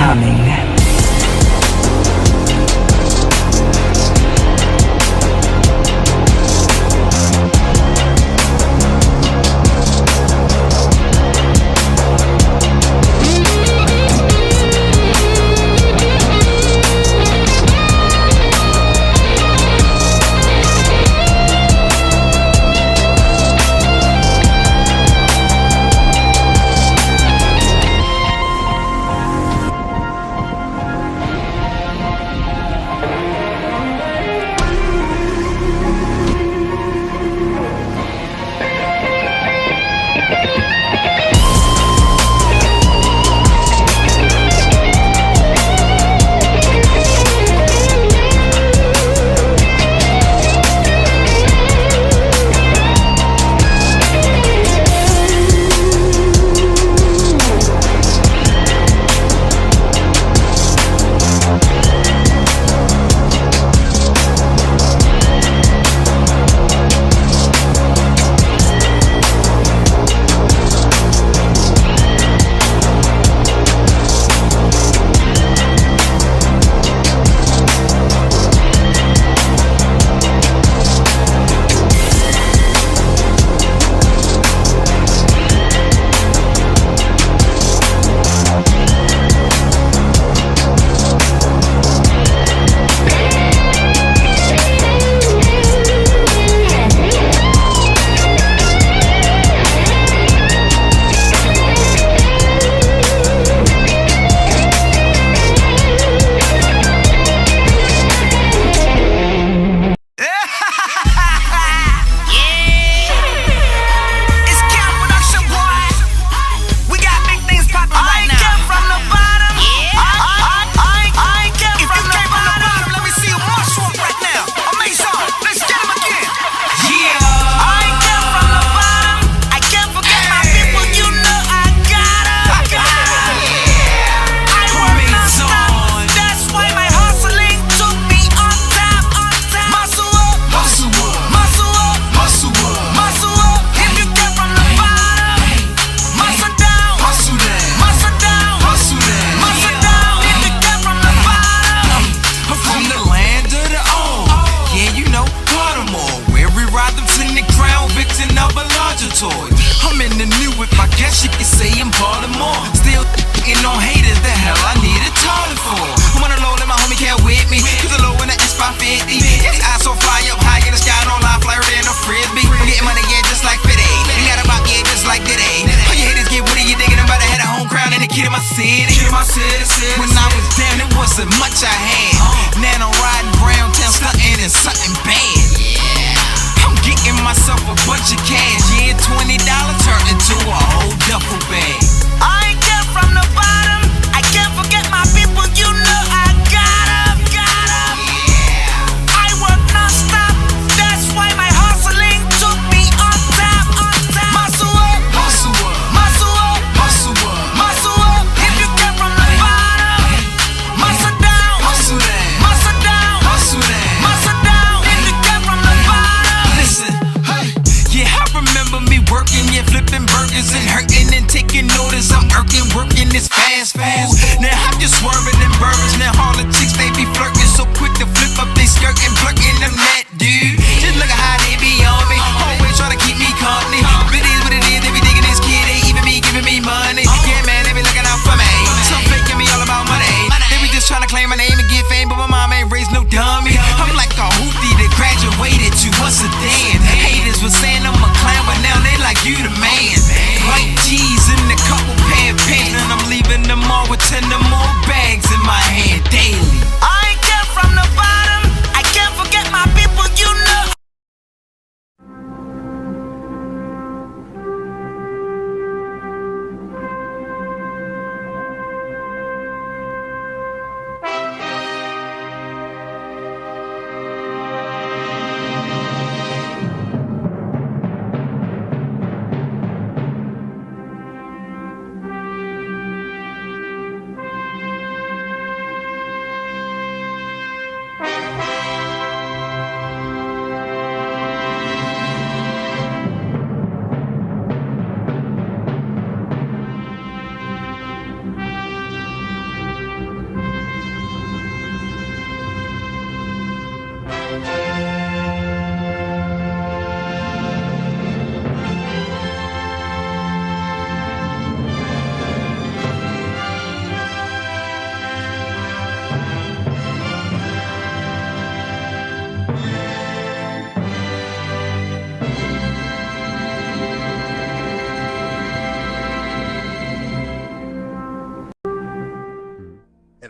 incoming. I'm in the new whip, I guess you could say I'm Baltimore. Still f***ing on haters, the hell I need a toilet for. I'm on the low, let my homie can't with me. Cause the low in the S550. These eyes so fly up high in the sky, don't lie, flyer than a frisbee. I'm getting money, yeah, just like 50. You got about, yeah, just like Diddy. All your haters get witty, you digging, I'm about to head a home crowd and the kid in my city. When I was down, it wasn't much I had. Now I'm riding brown town, stunting and something bad. I'm getting myself a bunch of cash. Yeah, $20 turned into a whole duffel bag. I came from the bottom. I can't forget my people. You know I got up. I work non-stop. That's why my hustling took me on top. Muscle up, Hustle up, muscle up, hustle up, muscle up. If you came from the bottom, muscle down, hustle down, muscle down, hustle down. muscle down. If you came from the bottom. Listen, hey, yeah, I remember me working,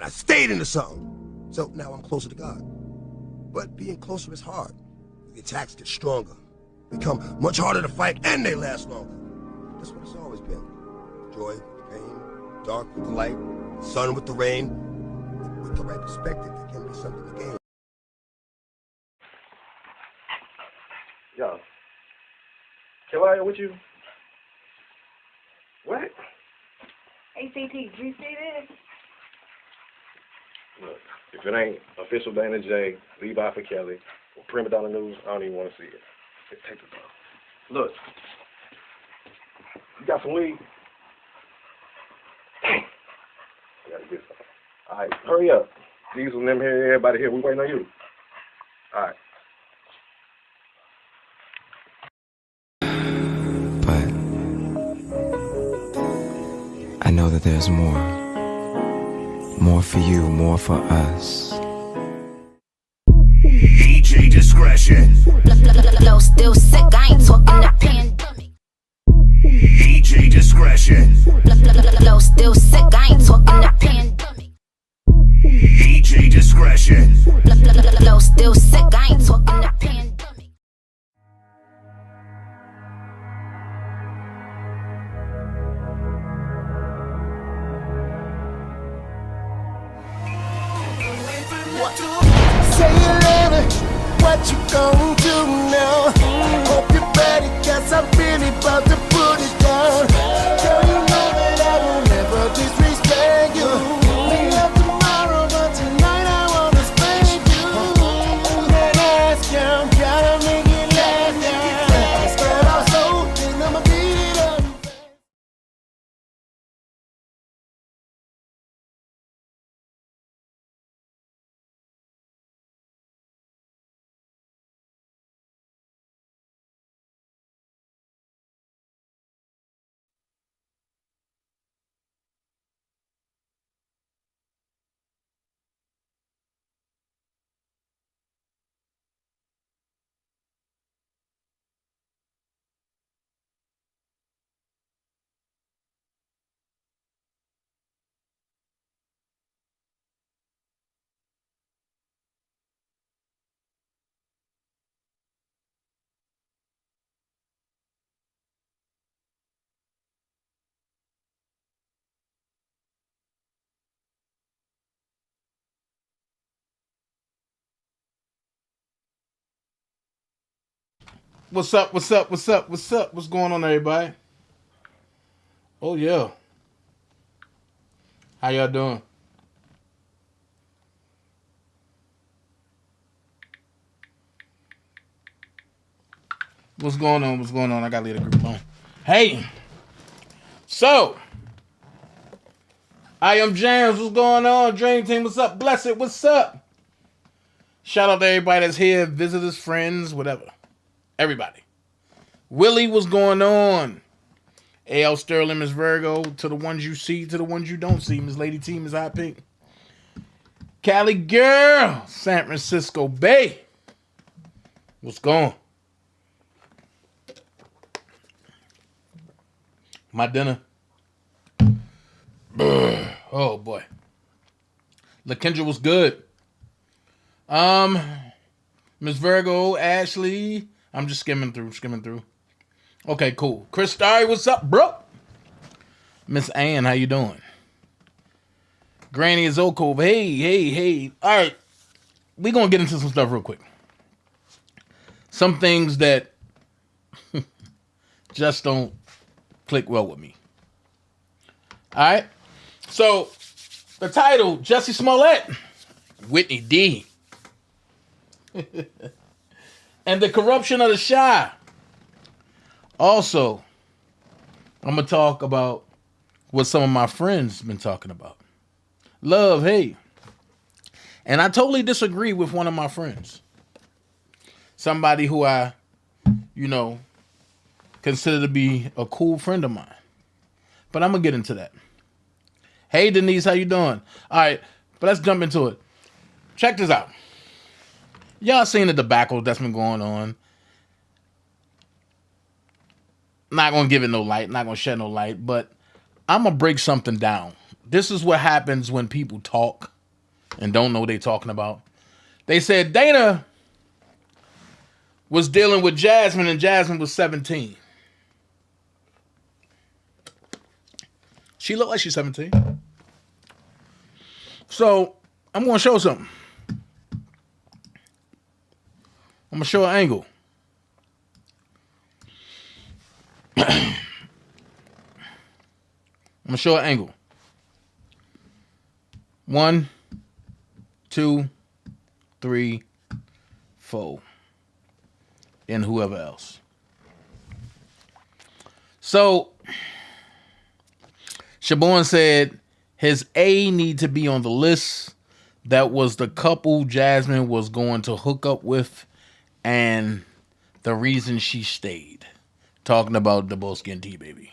I stayed into something. So now I'm closer to God. But being closer is hard. The attacks get stronger, become much harder to fight, and they last longer. That's what it's always been. Joy with the pain, dark with the light, sun with the rain. With the right perspective, there can be something to gain. Yo. Can I with you? What? ACT, did you see this? Look, if it ain't official DanaJay, Levi for Kelly, or Prima Donna News, I don't even want to see it. Just take the phone. Look. You got some weed? Dang. I gotta get some. Alright, hurry up. Diesel and them here, everybody here, we waiting on you. Alright. I know that there's more. More for you, more for us. DJ discretion. Flow still sick, I ain't talking the pandemic. DJ discretion. Flow still sick, I ain't talking the pandemic. DJ discretion. Flow still sick, I ain't talking the pandemic. Say you love it, what you gon' do now? Hope you're ready, cause I'm really about to put it down. Girl, you know that I will never disrespect you. We love tomorrow, but tonight I wanna spank you. That ass down, gotta make it last down. Start off slow, then I'ma beat it up. What's up? What's up? What's up? What's up? What's going on, everybody? Oh yeah. How y'all doing? What's going on? What's going on? I gotta leave the group alone. Hey. So. I am James. What's going on? Dream Team. What's up? Blessed. What's up? Shout out to everybody that's here. Visitors, friends, whatever. Everybody. Willie, what's going on? AL Sterling, Miss Virgo, to the ones you see, to the ones you don't see. Miss Lady T, Miss Hot Pink. Cali Girl, San Francisco Bay. What's going? My dinner. Oh boy. LaKendra was good. Miss Virgo, Ashley. I'm just skimming through. Okay, cool. Chris Starry, what's up, bro? Miss Ann, how you doing? Granny is Okov. Hey. All right. We're going to get into some stuff real quick. Some things that just don't click well with me. All right. So, the title, Jussie Smollet, Whitney D. And the corruption of the Shy. Also, I'm going to talk about what some of my friends been talking about. Love, hey. And I totally disagree with one of my friends. Somebody who I, consider to be a cool friend of mine. But I'm going to get into that. Hey, Denise, how you doing? All right, but let's jump into it. Check this out. Y'all seen the debacle that's been going on. Not going to give it no light. Not going to shed no light. But I'm going to break something down. This is what happens when people talk and don't know what they talking about. They said Dana was dealing with Jasmine and Jasmine was 17. She looked like she's 17. So I'm going to show something. I'm going to show an angle. I'm going to show an angle. 1, 2, 3, 4. And whoever else. So, Shabourne said his A need to be on the list. That was the couple Jasmine was going to hook up with and the reason she stayed. Talking about the Boskin T baby.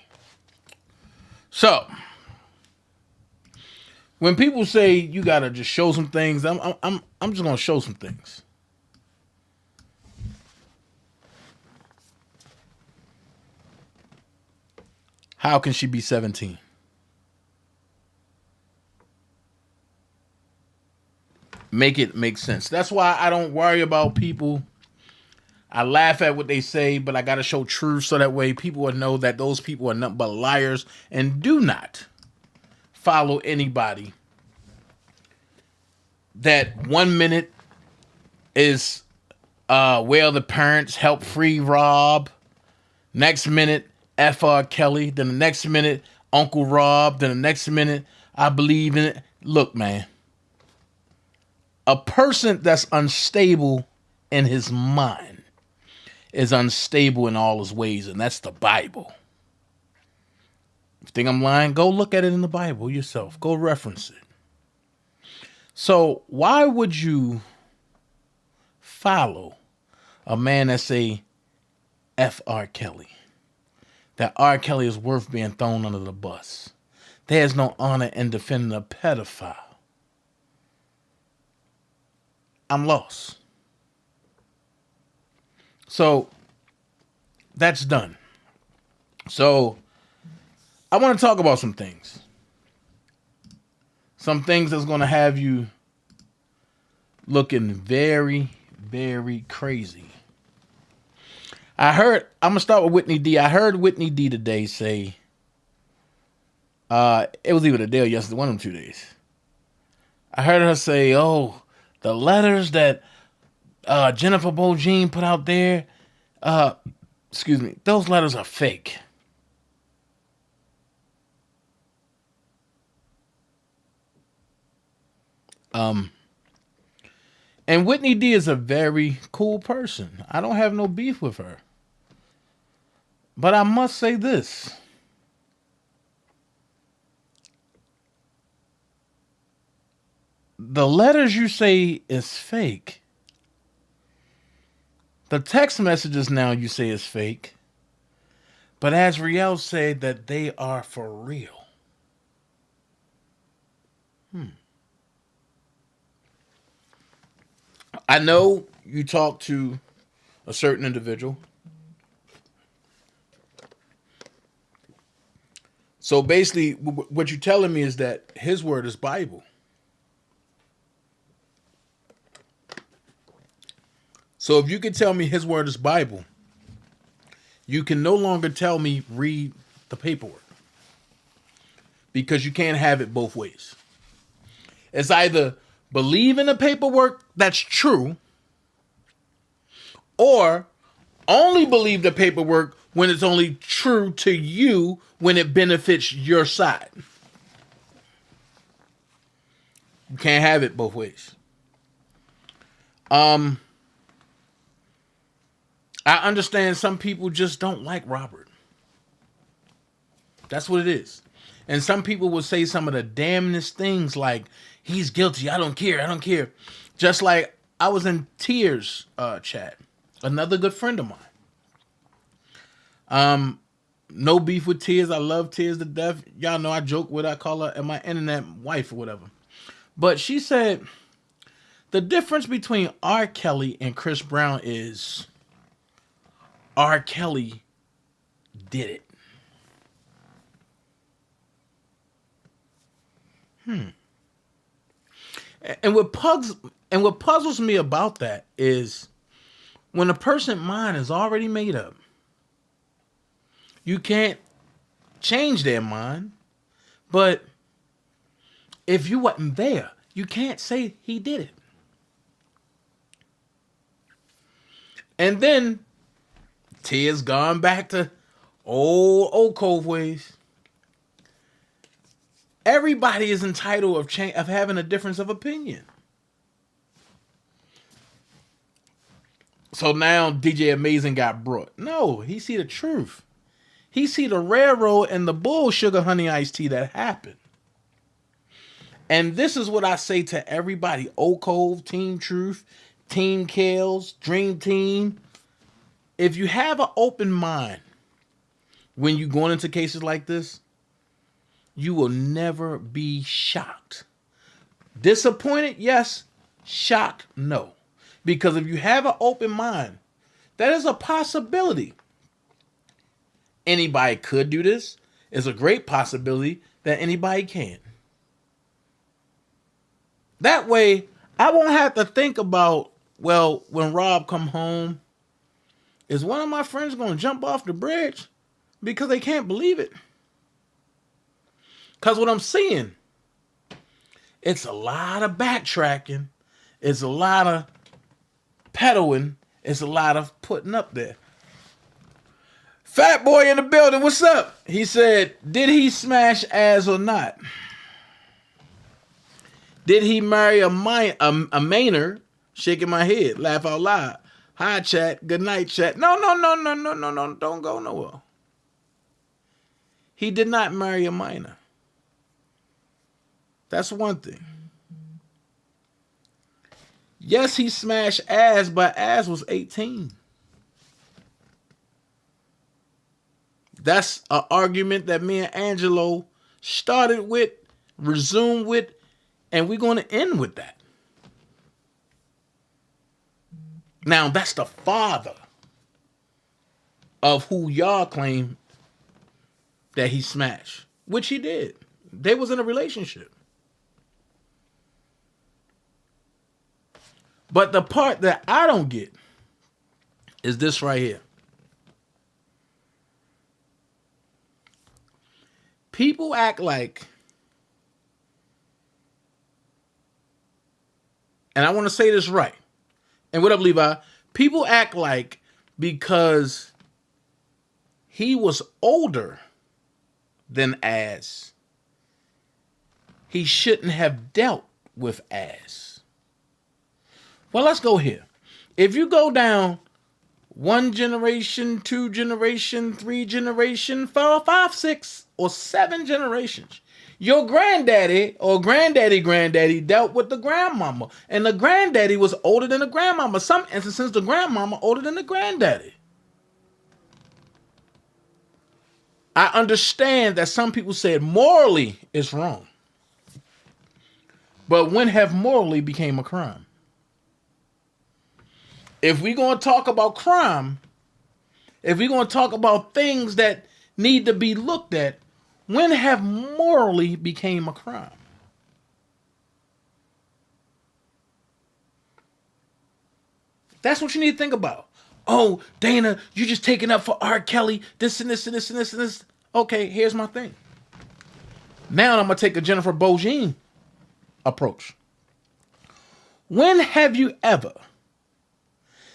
So, when people say you gotta just show some things, I'm just gonna show some things. How can she be 17? Make it make sense. That's why I don't worry about people. I laugh at what they say, but I got to show truth so that way people will know that those people are nothing but liars and do not follow anybody that 1 minute is well, the parents help free Rob. Next minute, F.R. Kelly. Then the next minute, Uncle Rob. Then the next minute, I believe in it. Look, man. A person that's unstable in his mind is unstable in all his ways, and that's the Bible. If you think I'm lying, go look at it in the Bible yourself. Go reference it. So why would you follow a man that say F.R. Kelly? That R. Kelly is worth being thrown under the bus. There's no honor in defending a pedophile. I'm lost. So that's done. So I want to talk about some things. Some things that's going to have you looking very, very crazy. I'm going to start with Whitney D. I heard Whitney D today say, it was either today or yesterday, one of them 2 days. I heard her say, oh, the letters that Jennifer Bojine put out there, those letters are fake. And Whitney D is a very cool person. I don't have no beef with her. But I must say this. The letters you say is fake. The text messages now you say is fake. But as Riel said that they are for real. I know you talk to a certain individual. So basically, what you're telling me is that his word is Bible. So if you can tell me his word is Bible, you can no longer tell me read the paperwork. Because you can't have it both ways. It's either believe in the paperwork that's true, or only believe the paperwork when it's only true to you when it benefits your side. You can't have it both ways. I understand some people just don't like Robert. That's what it is. And some people will say some of the damnedest things like, he's guilty, I don't care. Just like I was in Tears chat. Another good friend of mine. No beef with Tears. I love Tears to death. Y'all know I joke with her. I call her my internet wife or whatever. But she said, the difference between R. Kelly and Chris Brown is R. Kelly did it. And what puzzles me about that is when a person's mind is already made up, you can't change their mind. But if you wasn't there, you can't say he did it. And then Tia's gone back to old Cove ways. Everybody is entitled of having a difference of opinion. So now DJ Amazing got brought. No, he see the truth. He see the railroad and the bull sugar honey iced tea that happened. And this is what I say to everybody. Old Cove, Team Truth, Team Kales, Dream Team. If you have an open mind when you're going into cases like this, you will never be shocked. Disappointed? Yes. Shocked? No. Because if you have an open mind, that is a possibility. Anybody could do this. It's a great possibility that anybody can. That way, I won't have to think about, well, when Rob come home, is one of my friends going to jump off the bridge because they can't believe it? Because what I'm seeing, it's a lot of backtracking. It's a lot of peddling. It's a lot of putting up there. Fat boy in the building, what's up? He said, did he smash ass or not? Did he marry a Maynard? Shaking my head, laugh out loud. Hi, chat. Good night, chat. No. Don't go nowhere. He did not marry a minor. That's one thing. Yes, he smashed ass, but ass was 18. That's an argument that me and Angelo started with, resumed with, and we're going to end with that. Now, that's the father of who y'all claim that he smashed, which he did. They was in a relationship. But the part that I don't get is this right here. People act like, and I want to say this right. And what up, Levi? People act like because he was older than Ass, he shouldn't have dealt with Ass. Well, let's go here. If you go down 1 generation, 2 generation, 3 generation, 4, 5, 6, or 7 generations, your granddaddy or granddaddy dealt with the grandmama. And the granddaddy was older than the grandmama. Some instances, the grandmama older than the granddaddy. I understand that some people said morally it's wrong. But when have morally became a crime? If we're going to talk about crime, if we're going to talk about things that need to be looked at, when have morally became a crime? That's what you need to think about. Oh, Dana, you just taking up for R. Kelly, this and this and this and this and this. Okay, here's my thing. Now I'm going to take a Jennifer Bogine approach. When have you ever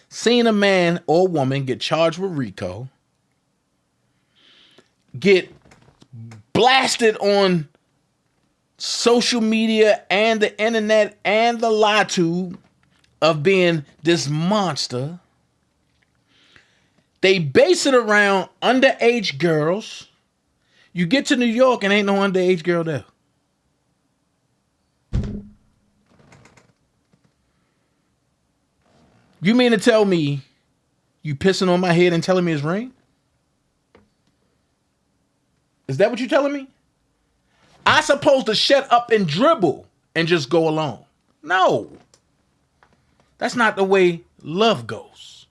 seen a man or woman get charged with RICO, get blasted on social media and the internet and the lie tube of being this monster? They base it around underage girls. You get to New York and ain't no underage girl there. You mean to tell me you pissing on my head and telling me it's rain? Is that what you're telling me? I supposed to shut up and dribble and just go along? No. That's not the way love goes.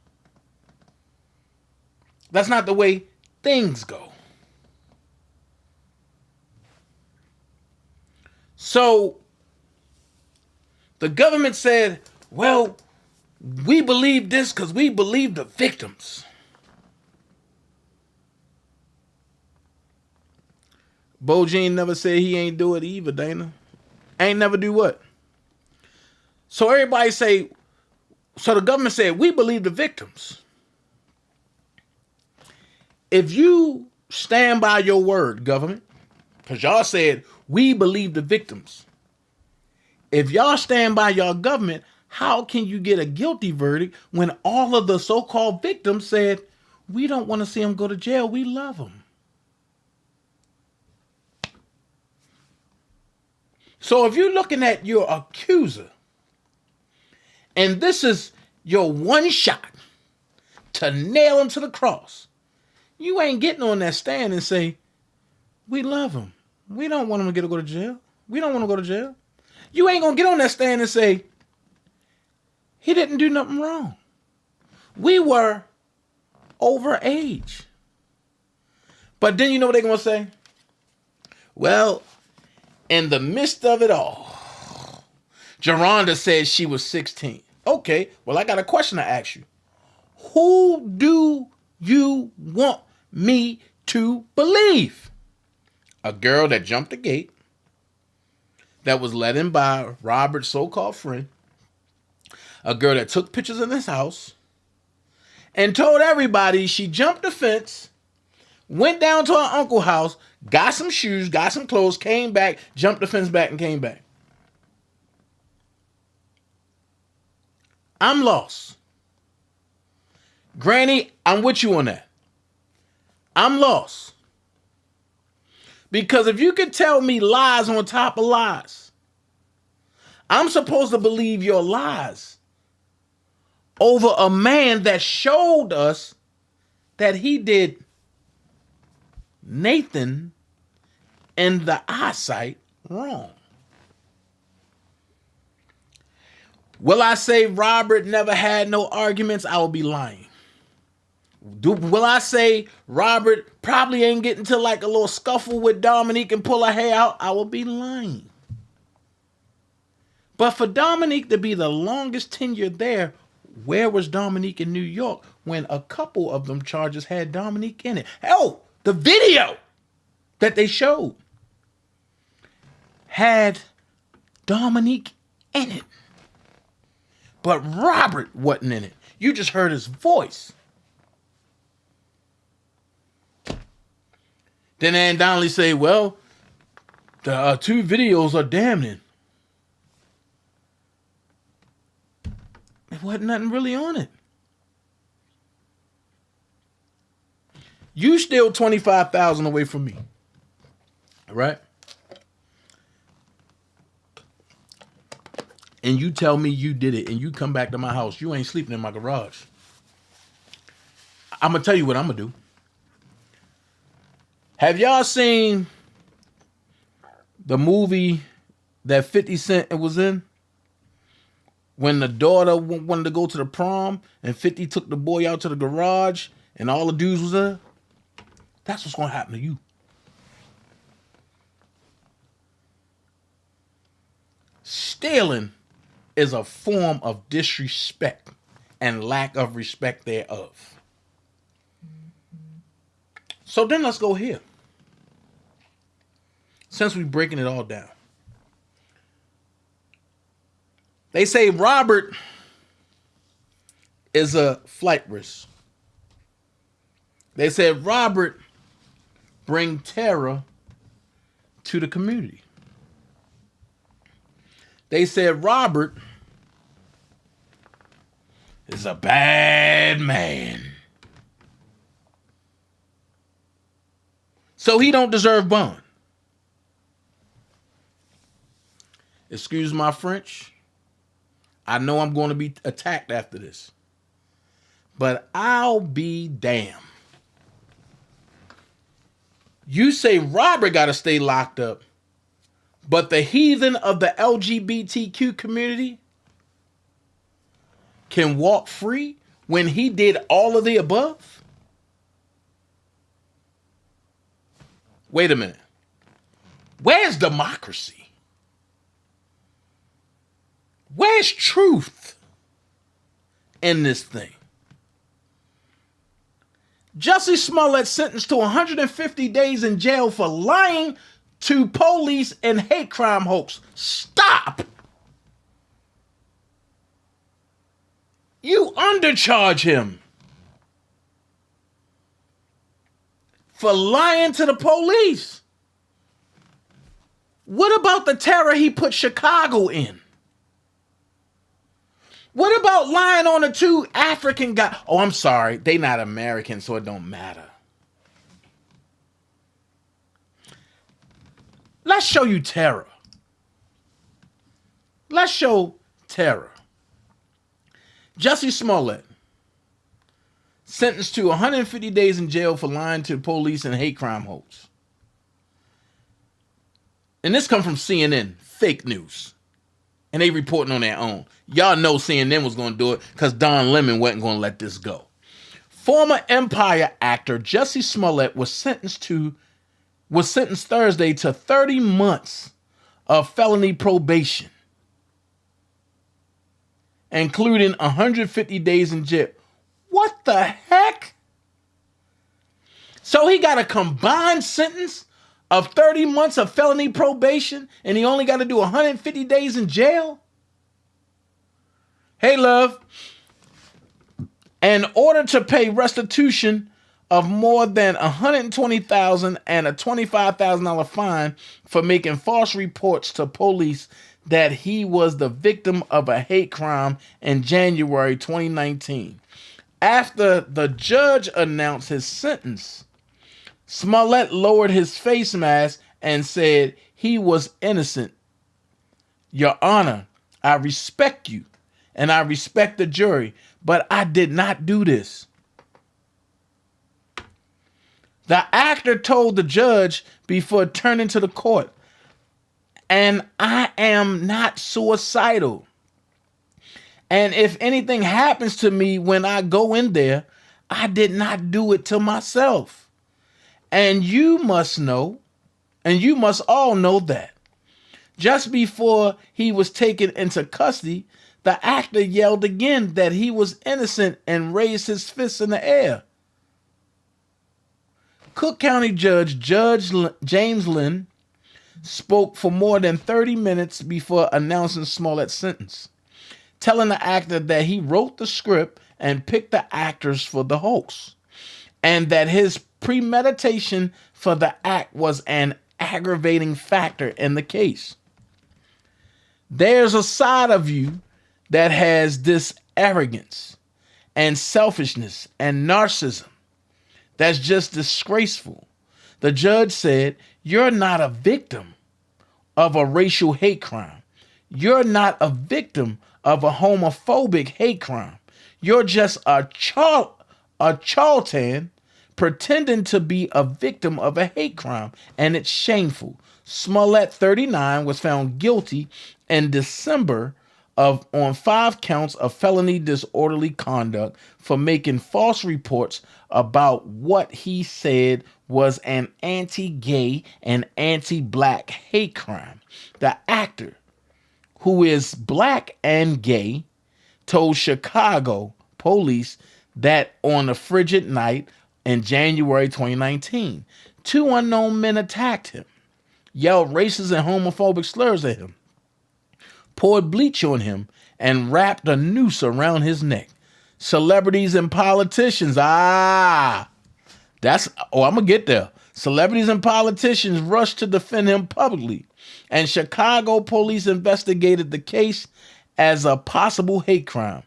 That's not the way things go. So The government said, well, we believe this because we believe the victims. Bo Jean never said he ain't do it either, Dana. Ain't never do what? So everybody say, so the government said, we believe the victims. If you stand by your word, government, because y'all said, we believe the victims. If y'all stand by your government, how can you get a guilty verdict when all of the so-called victims said, we don't want to see him go to jail, we love him? So if you're looking at your accuser, and this is your one shot to nail him to the cross, you ain't getting on that stand and say, we love him. We don't want him to go to jail. We don't want to go to jail. You ain't going to get on that stand and say, he didn't do nothing wrong. We were over age. But then you know what they're going to say? Well, in the midst of it all, Geronda said she was 16. Okay, well, I got a question to ask you. Who do you want me to believe? A girl that jumped the gate, that was let in by Robert's so-called friend, a girl that took pictures in his house, and told everybody she jumped the fence, went down to her uncle's house, got some shoes, got some clothes, came back, jumped the fence back, and came back. I'm lost. Granny, I'm with you on that. I'm lost. Because if you can tell me lies on top of lies, I'm supposed to believe your lies over a man that showed us that he did Nathan and the eyesight wrong. Will I say Robert never had no arguments? I will be lying. Will I say Robert probably ain't getting to like a little scuffle with Dominique and pull her hair out? I will be lying. But for Dominique to be the longest tenure there, where was Dominique in New York when a couple of them charges had Dominique in it? Oh, the video that they showed had Dominique in it. But Robert wasn't in it. You just heard his voice. Then Ann Donnelly say, well, the two videos are damning. There wasn't nothing really on it. You still 25,000 away from me. All right? And you tell me you did it and you come back to my house. You ain't sleeping in my garage. I'm going to tell you what I'm going to do. Have y'all seen the movie that 50 Cent was in? When the daughter wanted to go to the prom and 50 took the boy out to the garage and all the dudes was there? That's what's going to happen to you. Stealing is a form of disrespect and lack of respect thereof. So then let's go here. Since we're breaking it all down. They say Robert is a flight risk. They said Robert bring terror to the community. They said Robert is a bad man. So he don't deserve bond. Excuse my French. I know I'm going to be attacked after this. But I'll be damned. You say Robert got to stay locked up, but the heathen of the LGBTQ community can walk free when he did all of the above? Wait a minute. Where's democracy? Where's truth in this thing? Jussie Smollett sentenced to 150 days in jail for lying to police in hate crime hoax. Stop! You undercharge him for lying to the police. What about the terror he put Chicago in? What about lying on the 2 African guys? Oh, I'm sorry. They not American, so it don't matter. Let's show you terror. Let's show terror. Jussie Smollett, sentenced to 150 days in jail for lying to police in hate crime hoax. And this come from CNN, fake news. And they reporting on their own. Y'all know CNN was going to do it because Don Lemon wasn't going to let this go. Former Empire actor Jussie Smollett was sentenced Thursday to 30 months of felony probation, including 150 days in jail. What the heck? So he got a combined sentence of 30 months of felony probation, and he only got to do 150 days in jail? Hey, love. In order to pay restitution of more than $120,000 and a $25,000 fine for making false reports to police that he was the victim of a hate crime in January 2019. After the judge announced his sentence, Smollett lowered his face mask and said he was innocent. Your Honor, I respect you and I respect the jury, but I did not do this. The actor told the judge before turning to the court, and I am not suicidal. And if anything happens to me when I go in there, I did not do it to myself. And you must know, and you must all know that. Just before he was taken into custody, the actor yelled again that he was innocent and raised his fists in the air. Cook County Judge James Lynn spoke for more than 30 minutes before announcing Smollett's sentence, telling the actor that he wrote the script and picked the actors for the hoax, and that his premeditation for the act was an aggravating factor in the case. There's a side of you that has this arrogance and selfishness and narcissism that's just disgraceful. The judge said, you're not a victim of a racial hate crime. You're not a victim of a homophobic hate crime. You're just a charlatan pretending to be a victim of a hate crime, and it's shameful. Smollett, 39, was found guilty in December on 5 counts of felony disorderly conduct for making false reports about what he said was an anti-gay and anti-black hate crime. The actor, who is black and gay, told Chicago police that on a frigid night in January 2019, 2 unknown men attacked him, yelled racist and homophobic slurs at him, poured bleach on him, and wrapped a noose around his neck. Celebrities and politicians, I'm gonna get there. Celebrities and politicians rushed to defend him publicly, and Chicago police investigated the case as a possible hate crime.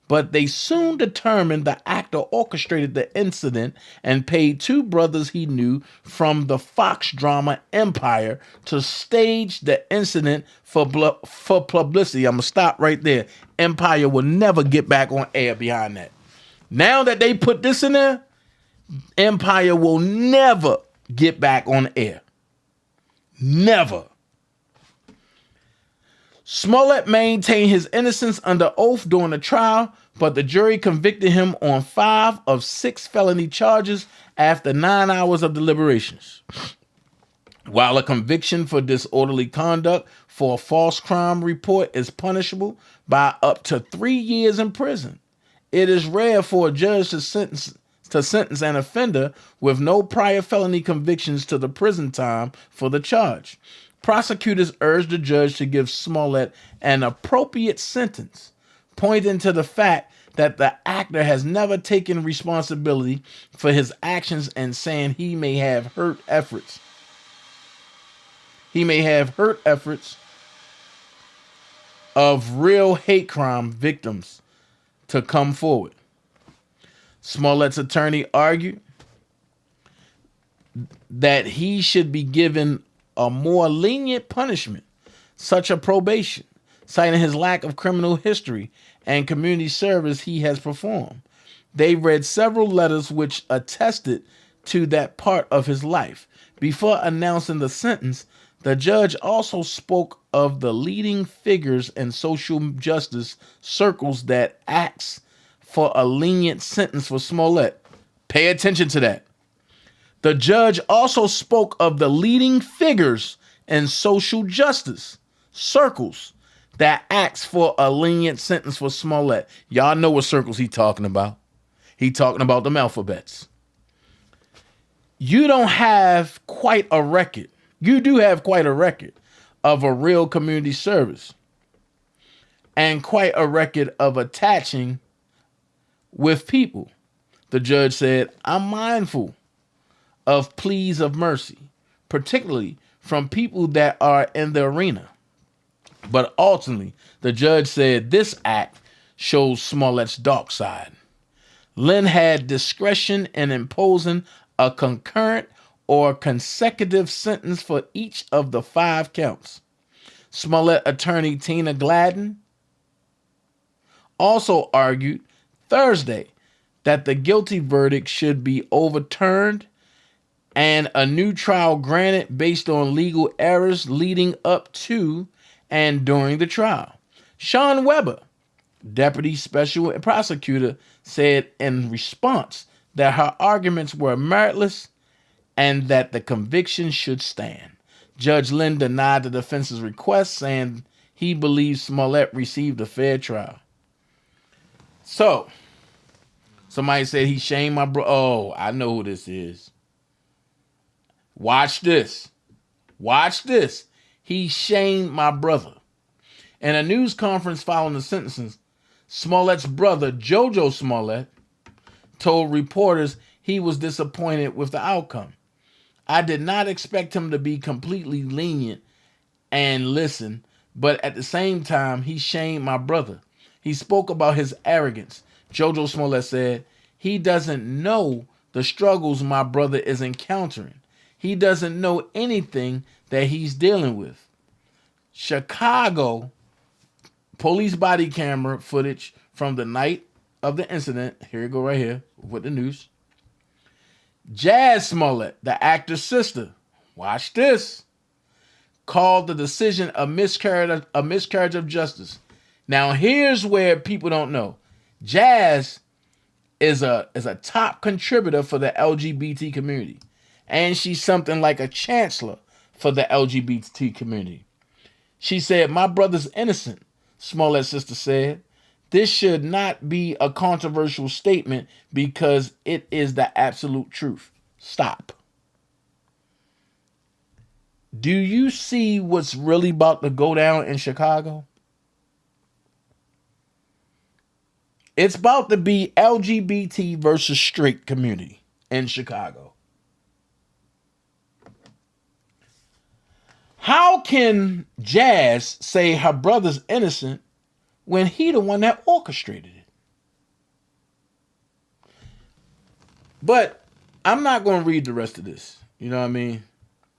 But they soon determined the actor orchestrated the incident and paid 2 brothers he knew from the Fox drama Empire to stage the incident for publicity. I'm going to stop right there. Empire will never get back on air behind that. Now that they put this in there, Empire will never get back on air. Never. Smollett maintained his innocence under oath during the trial, but the jury convicted him on 5 of 6 felony charges after 9 hours of deliberations. While a conviction for disorderly conduct for a false crime report is punishable by up to 3 years in prison, it is rare for a judge to sentence an offender with no prior felony convictions to the prison time for the charge. Prosecutors urged the judge to give Smollet an appropriate sentence, pointing to the fact that the actor has never taken responsibility for his actions and saying he may have hurt efforts. Of real hate crime victims to come forward. Smollett's attorney argued that he should be given a more lenient punishment, such as probation, citing his lack of criminal history and community service he has performed. They read several letters which attested to that part of his life. Before announcing the sentence, the judge also spoke of the leading figures in social justice circles that asks for a lenient sentence for Smollet. Pay attention to that. The judge also spoke of the leading figures in social justice circles that asked for a lenient sentence for Smollet. Y'all know what circles he talking about. He talking about them alphabets. You don't have quite a record. You do have quite a record of a real community service and quite a record of attaching with people. The judge said, I'm mindful of pleas of mercy, particularly from people that are in the arena. But ultimately, the judge said this act shows Smollett's dark side. Lynn had discretion in imposing a concurrent or consecutive sentence for each of the 5 counts. Smollet attorney Tina Gladden also argued Thursday that the guilty verdict should be overturned and a new trial granted based on legal errors leading up to and during the trial. Sean Weber, deputy special prosecutor, said in response that her arguments were meritless and that the conviction should stand. Judge Lynn denied the defense's request, saying he believes Smollet received a fair trial. So, somebody said he shamed my bro. Oh, I know who this is. Watch this. Watch this. He shamed my brother. In a news conference following the sentencing, Smollett's brother, Jojo Smollet, told reporters he was disappointed with the outcome. I did not expect him to be completely lenient and listen, but at the same time, he shamed my brother. He spoke about his arrogance. Jojo Smollet said, he doesn't know the struggles my brother is encountering. He doesn't know anything that he's dealing with. Chicago police body camera footage from the night of the incident. Here you go right here with the news. Jazz Smollet, the actor's sister, watch this, called the decision a miscarriage of justice. Now here's where people don't know. Jazz is a top contributor for the LGBT community. And she's something like a chancellor for the LGBT community. She said, my brother's innocent, Smollet's sister said. This should not be a controversial statement because it is the absolute truth. Stop. Do you see what's really about to go down in Chicago? It's about to be LGBT versus straight community in Chicago. How can Jazz say her brother's innocent when he the one that orchestrated it? But I'm not going to read the rest of this. You know what I mean?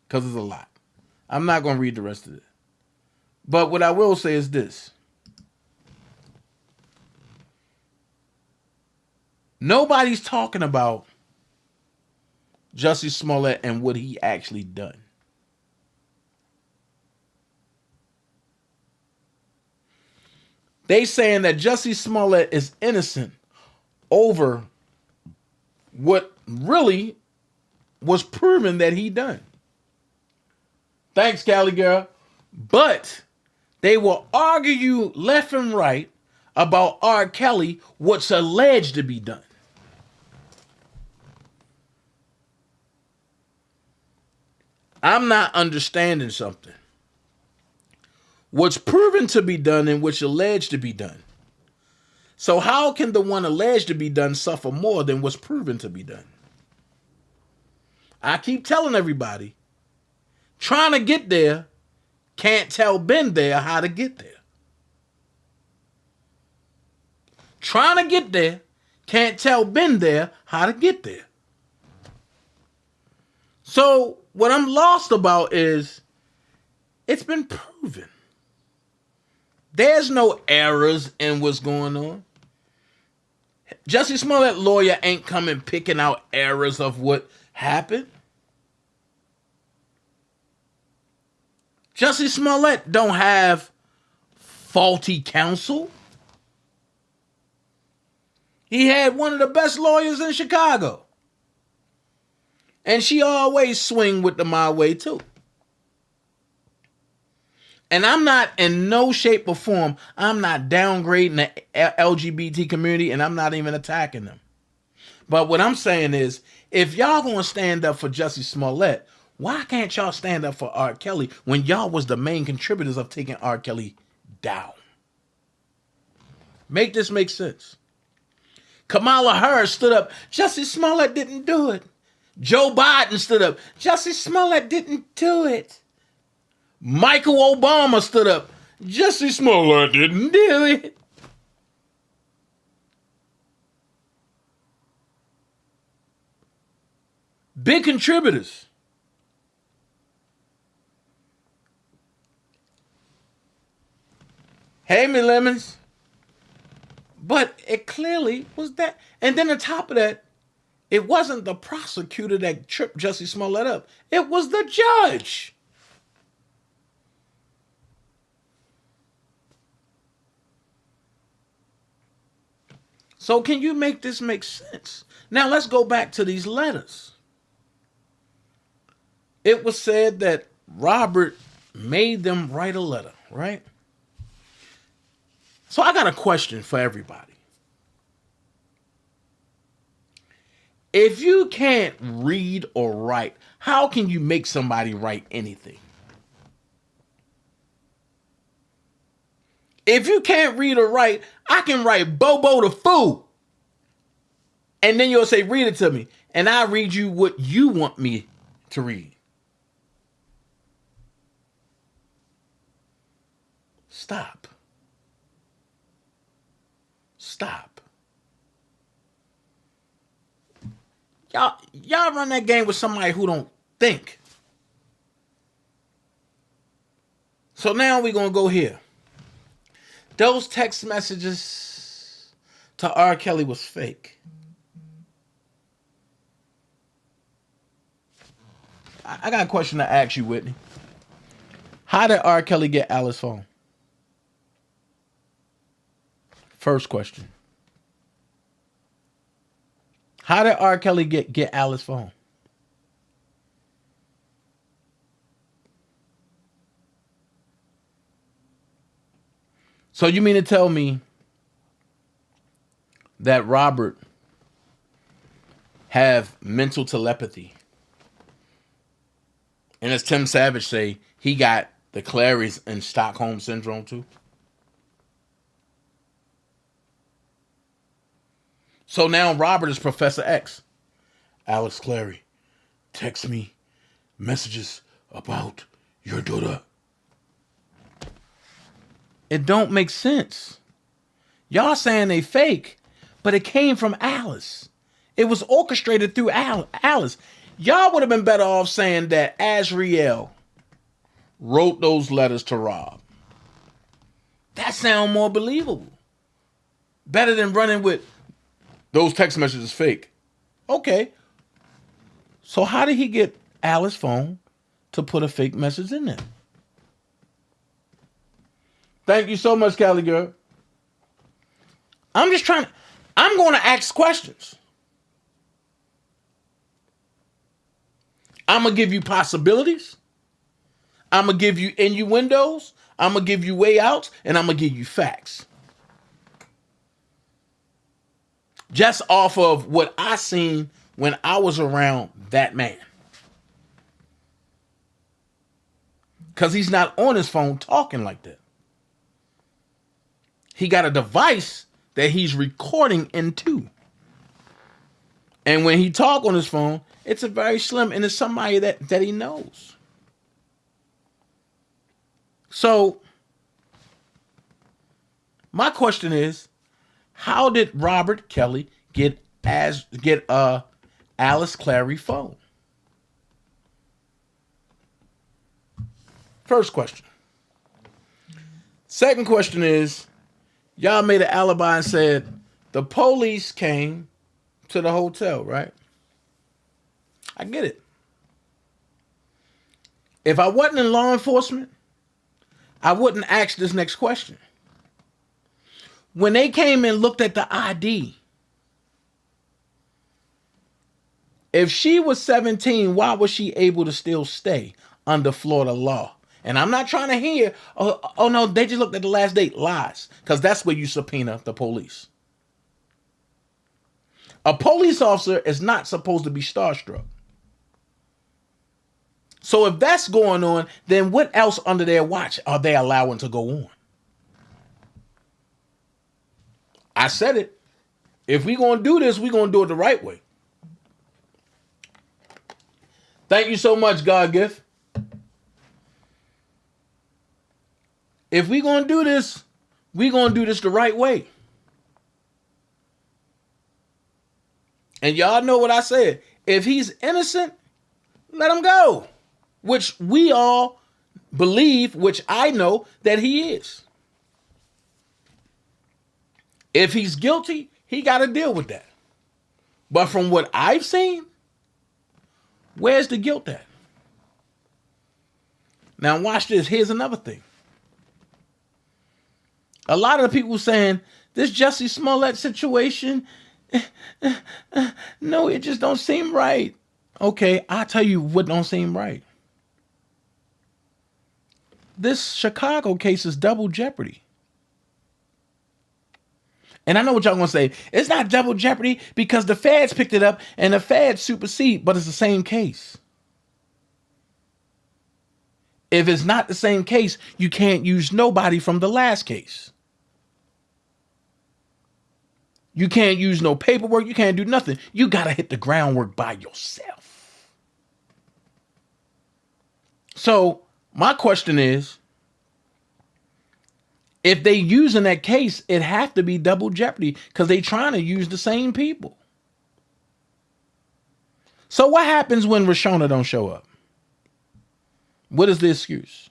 Because it's a lot. I'm not going to read the rest of it. But what I will say is this. Nobody's talking about Jussie Smollett and what he actually done. They saying that Jussie Smollett is innocent over what really was proven that he done. Thanks, Cali girl. But they will argue you left and right about R. Kelly, what's alleged to be done. I'm not understanding something. What's proven to be done and what's alleged to be done. So how can the one alleged to be done suffer more than what's proven to be done? I keep telling everybody, trying to get there, can't tell been there how to get there. Trying to get there, can't tell been there how to get there. So what I'm lost about is it's been proven. There's no errors in what's going on. Jussie Smollett lawyer ain't coming picking out errors of what happened. Jussie Smollett don't have faulty counsel. He had one of the best lawyers in Chicago. And she always swing with the my way too. And I'm not in no shape or form, I'm not downgrading the LGBT community, and I'm not even attacking them. But what I'm saying is, if y'all gonna stand up for Jussie Smollett, why can't y'all stand up for R. Kelly when y'all was the main contributors of taking R. Kelly down? Make this make sense. Kamala Harris stood up, Jussie Smollett didn't do it. Joe Biden stood up, Jussie Smollett didn't do it. Michael Obama stood up, Jussie Smollett didn't do it. Big contributors. Hey, me lemons. But it clearly was that. And then on top of that, it wasn't the prosecutor that tripped Jussie Smollett up. It was the judge. So can you make this make sense? Now let's go back to these letters. It was said that Robert made them write a letter, right? So I got a question for everybody. If you can't read or write, how can you make somebody write anything? If you can't read or write, I can write Bobo the Fool. And then you'll say, read it to me. And I'll read you what you want me to read. Stop. Stop. Y'all run that game with somebody who don't think. So now we're going to go here. Those text messages to R. Kelly was fake. I got a question to ask you, Whitney. How did R. Kelly get Alice's phone? First question. How did R. Kelly get Alice's phone? So you mean to tell me that Robert have mental telepathy? And as Tim Savage say, he got the Clary's and Stockholm syndrome too? So now Robert is Professor X. Alex Clary, text me messages about your daughter. It don't make sense. Y'all saying they fake, but it came from Alice. It was orchestrated through Alice. Y'all would have been better off saying that Azriel wrote those letters to Rob. That sound more believable. Better than running with those text messages fake. Okay. So how did he get Alice's phone to put a fake message in there? Thank you so much, Cali girl. I'm going to ask questions. I'm going to give you possibilities. I'm going to give you innuendos, I'm going to give you way outs, and I'm going to give you facts. Just off of what I seen when I was around that man. Because he's not on his phone talking like that. He got a device that he's recording into. And when he talk on his phone, it's a very slim, and it's somebody that he knows. So, my question is, how did Robert Kelly get Alice Clary phone? First question. Second question is, y'all made an alibi and said the police came to the hotel, right? I get it. If I wasn't in law enforcement, I wouldn't ask this next question. When they came and looked at the ID, if she was 17, why was she able to still stay under Florida law? And I'm not trying to hear, oh no, they just looked at the last date. Lies. Because that's where you subpoena the police. A police officer is not supposed to be starstruck. So if that's going on, then what else under their watch are they allowing to go on? I said it. If we're going to do this, we're going to do it the right way. Thank you so much, God Gift. If we're going to do this, we're going to do this the right way. And y'all know what I said. If he's innocent, let him go. Which we all believe, which I know that he is. If he's guilty, he got to deal with that. But from what I've seen, where's the guilt at? Now watch this. Here's another thing. A lot of the people saying, this Jussie Smollet situation, no, it just don't seem right. Okay, I'll tell you what don't seem right. This Chicago case is double jeopardy. And I know what y'all gonna say. It's not double jeopardy because the feds picked it up and the feds supersede, but it's the same case. If it's not the same case, you can't use nobody from the last case. You can't use no paperwork. You can't do nothing. You got to hit the groundwork by yourself. So my question is, if they using that case, it have to be double jeopardy because they trying to use the same people. So what happens when Rashona don't show up? What is the excuse?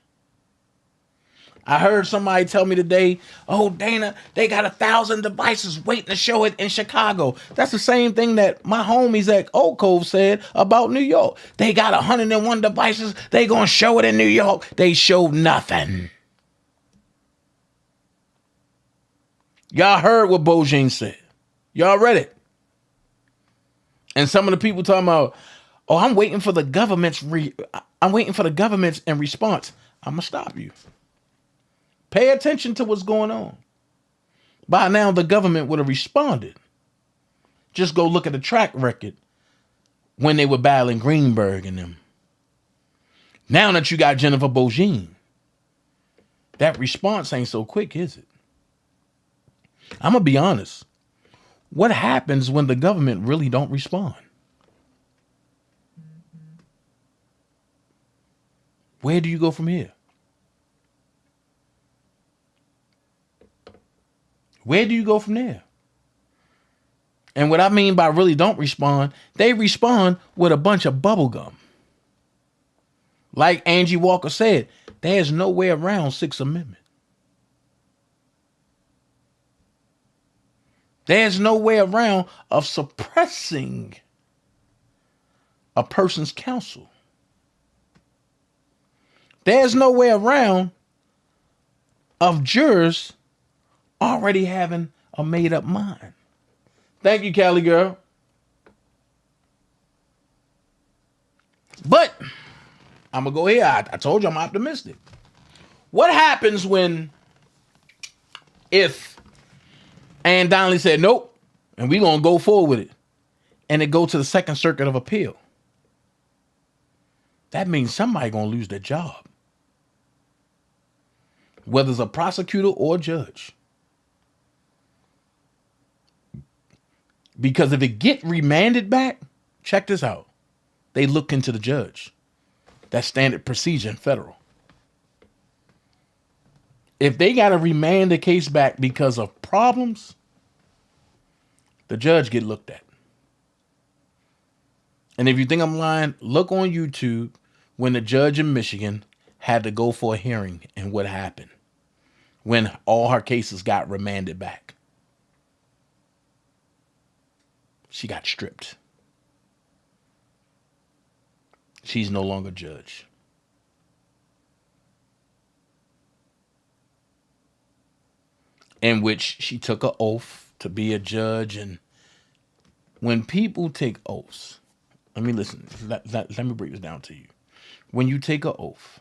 I heard somebody tell me today, oh, Dana, they got 1,000 devices waiting to show it in Chicago. That's the same thing that my homies at Oak Cove said about New York. They got 101 devices. They going to show it in New York. They showed nothing. Y'all heard what Bojang said. Y'all read it. And some of the people talking about, oh, I'm waiting for the government's in response. I'm going to stop you. Pay attention to what's going on. By now, the government would have responded. Just go look at the track record when they were battling Greenberg and them. Now that you got Jennifer Bojang, that response ain't so quick, is it? I'm going to be honest. What happens when the government really don't respond? Where do you go from here? Where do you go from there? And what I mean by really don't respond, they respond with a bunch of bubble gum. Like Angie Walker said, there's no way around Sixth Amendment. There's no way around of suppressing a person's counsel. There's no way around of jurors already having a made up mind. Thank you, Cali girl. I'm going to go here. I told you I'm optimistic. What happens if Ann Donnelly said, nope, and we're going to go forward with it, and it go to the Second Circuit of Appeal? That means somebody going to lose their job. Whether it's a prosecutor or a judge. Because if it get remanded back, check this out. They look into the judge. That's standard procedure in federal. If they got to remand the case back because of problems, the judge get looked at. And if you think I'm lying, look on YouTube when the judge in Michigan had to go for a hearing and what happened when all her cases got remanded back. She got stripped. She's no longer judge. In which she took an oath to be a judge. And when people take oaths, let me break this down to you. When you take an oath,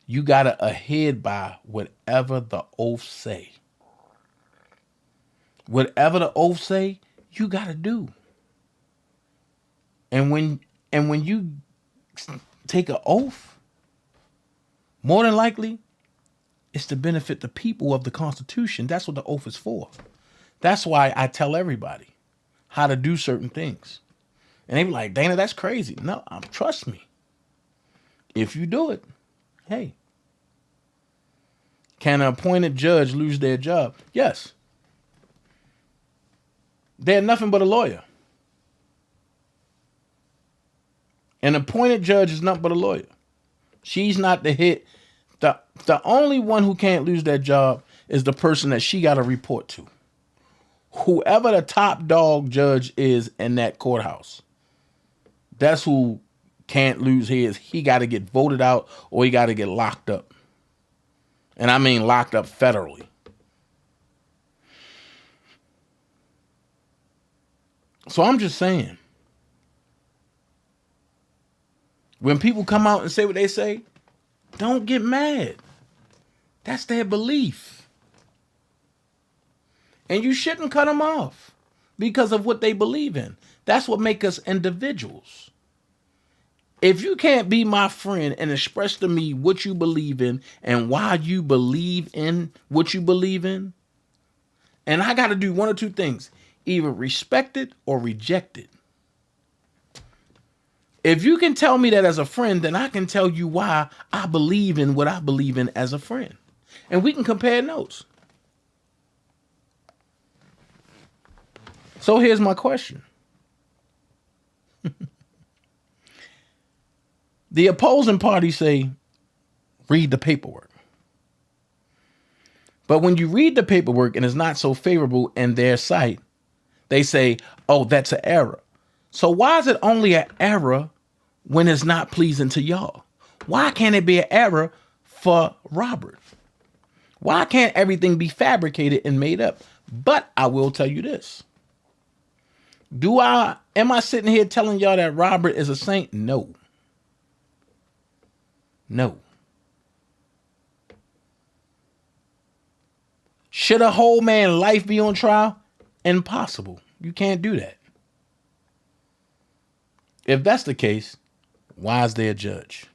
you got to adhere by whatever the oath say. Whatever the oath say, you got to do. And when you take an oath, more than likely, it's to benefit the people of the Constitution. That's what the oath is for. That's why I tell everybody how to do certain things. And they be like, Dana, that's crazy. No, trust me. If you do it, hey. Can an appointed judge lose their job? Yes. They're nothing but a lawyer. An appointed judge is nothing but a lawyer. She's not the hit. The only one who can't lose their job is the person that she got to report to. Whoever the top dog judge is in that courthouse, that's who can't lose his. He got to get voted out or he got to get locked up. And I mean locked up federally. So I'm just saying, when people come out and say what they say, don't get mad. That's their belief. And you shouldn't cut them off because of what they believe in. That's what makes us individuals. If you can't be my friend and express to me what you believe in and why you believe in what you believe in, and I got to do one or two things, either respect it or reject it. If you can tell me that as a friend, then I can tell you why I believe in what I believe in as a friend. And we can compare notes. So here's my question. The opposing party say, read the paperwork. But when you read the paperwork and it's not so favorable in their sight, they say, oh, that's an error. So why is it only an error when it's not pleasing to y'all? Why can't it be an error for Robert? Why can't everything be fabricated and made up? But I will tell you this. Am I sitting here telling y'all that Robert is a saint? No. No. Should a whole man's life be on trial? Impossible. You can't do that. If that's the case, why is there a judge?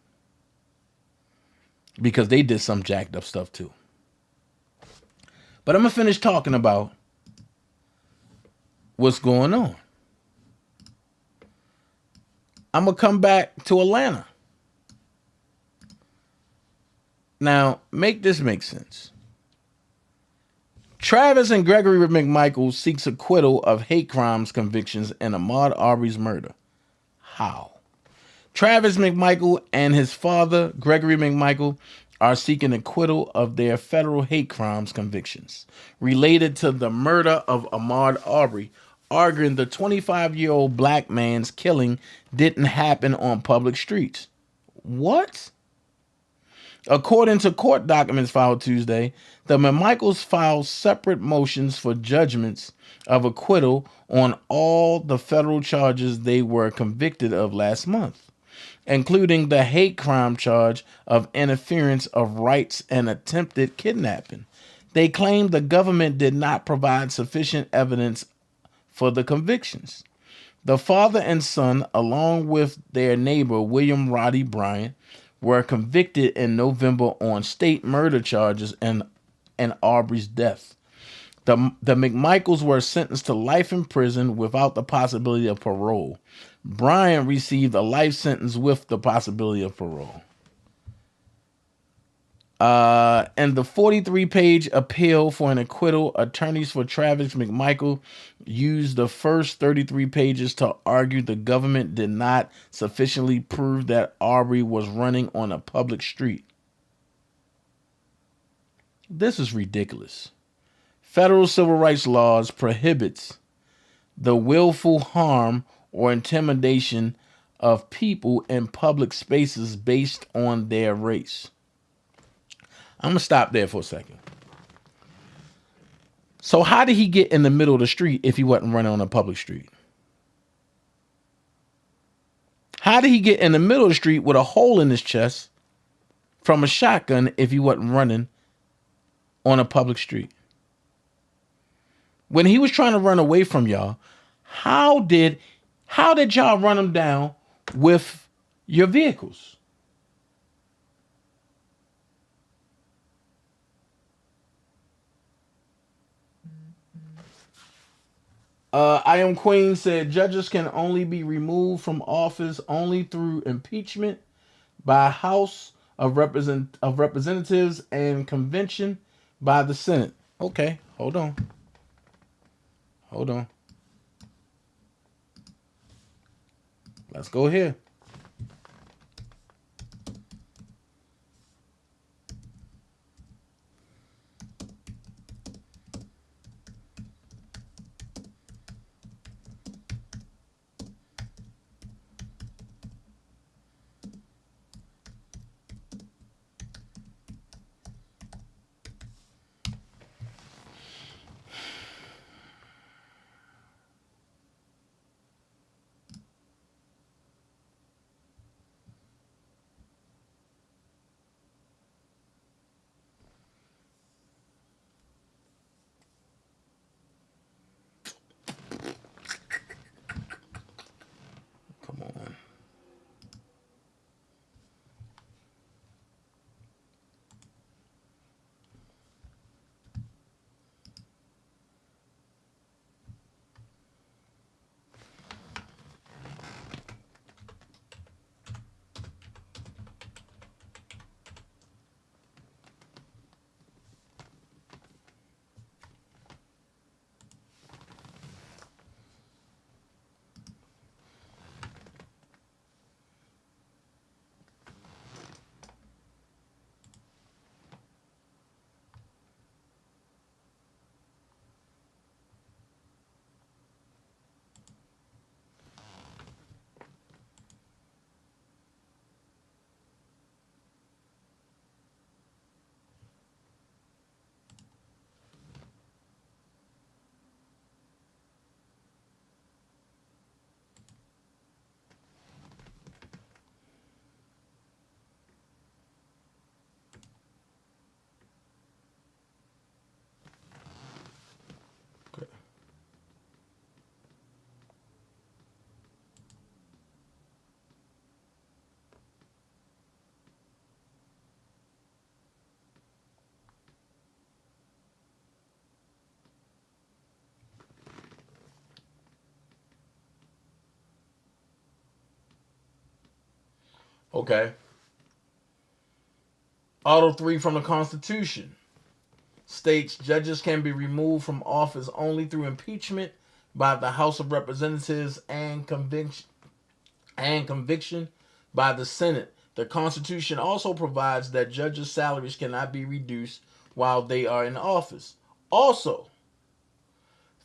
Because they did some jacked up stuff too. But I'm going to finish talking about what's going on. I'm going to come back to Atlanta. Now, make this make sense. Travis and Gregory McMichael seeks acquittal of hate crimes convictions in Ahmaud Arbery's murder. How? Travis McMichael and his father, Gregory McMichael, are seeking acquittal of their federal hate crimes convictions related to the murder of Ahmaud Arbery, arguing the 25-year-old black man's killing didn't happen on public streets. What? According to court documents filed Tuesday, the McMichaels filed separate motions for judgments of acquittal on all the federal charges they were convicted of last month. including the hate crime charge of interference of rights and attempted kidnapping. They claimed the government did not provide sufficient evidence for the convictions. The father and son, along with their neighbor, William Roddy Bryant, were convicted in November on state murder charges and Aubrey's death. The McMichaels were sentenced to life in prison without the possibility of parole. Bryant received a life sentence with the possibility of parole. In the 43-page appeal for an acquittal, attorneys for Travis McMichael used the first 33 pages to argue the government did not sufficiently prove that Aubrey was running on a public street. This is ridiculous. Federal civil rights laws prohibits the willful harm or intimidation of people in public spaces based on their race. I'm going to stop there for a second. So how did he get in the middle of the street if he wasn't running on a public street? How did he get in the middle of the street with a hole in his chest from a shotgun if he wasn't running on a public street? When he was trying to run away from y'all, how did y'all run him down with your vehicles? I Am Queen said judges can only be removed from office only through impeachment by House of Representatives and convention by the Senate. Okay, hold on. Let's go here. Come on. Okay. Article 3 from the Constitution states judges can be removed from office only through impeachment by the House of Representatives and conviction by the Senate. The Constitution also provides that judges' salaries cannot be reduced while they are in office. Also,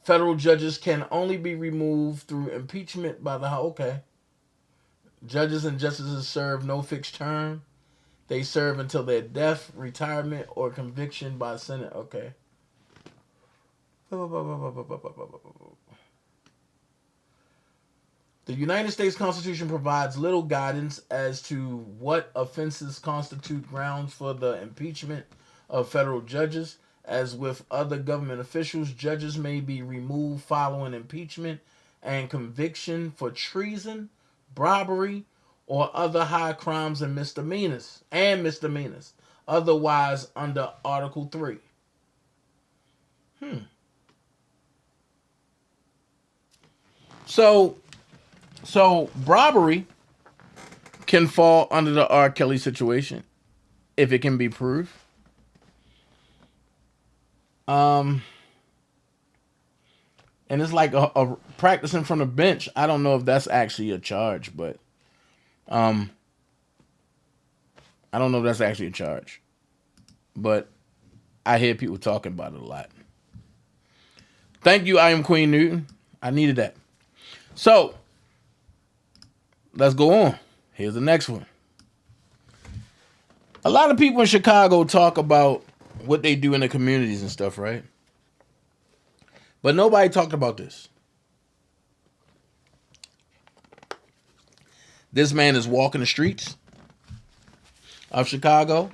federal judges can only be removed through impeachment by the House. Okay. Judges and justices serve no fixed term. They serve until their death, retirement, or conviction by Senate. Okay. The United States Constitution provides little guidance as to what offenses constitute grounds for the impeachment of federal judges. As with other government officials, judges may be removed following impeachment and conviction for treason, bribery, or other high crimes and misdemeanors. Otherwise under Article 3. So bribery can fall under the R. Kelly situation if it can be proved. And it's like a practicing from the bench. I don't know if that's actually a charge, but I don't know if that's actually a charge. But I hear people talking about it a lot. Thank you, I am Queen Newton. I needed that. So, let's go on. Here's the next one. A lot of people in Chicago talk about what they do in the communities and stuff, right? But nobody talked about this. This man is walking the streets of Chicago.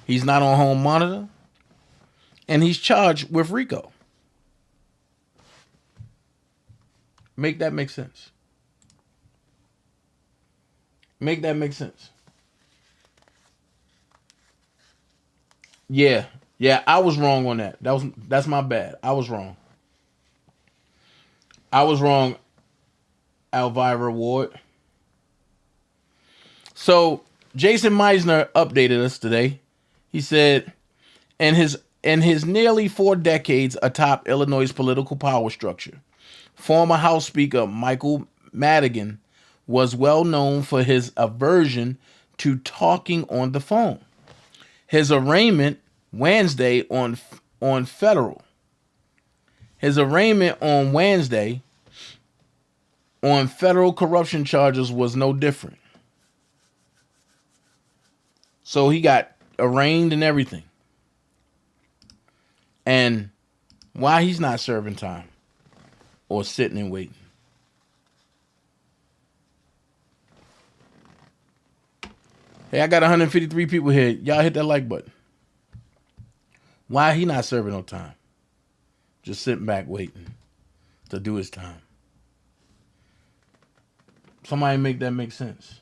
He's not on home monitor. And he's charged with RICO. Make that make sense. Make that make sense. Yeah, I was wrong on that. That's my bad. I was wrong. Elvira Ward. So Jason Meisner updated us today. He said, in his nearly 4 decades atop Illinois' political power structure, former House Speaker Michael Madigan was well known for his aversion to talking on the phone. His arraignment Wednesday on federal corruption charges was no different. So he got arraigned and everything. And why he's not serving time or sitting and waiting? Hey, I got 153 people here. Y'all hit that like button. Why he not serving no time? Just sitting back waiting to do his time. Somebody make that make sense.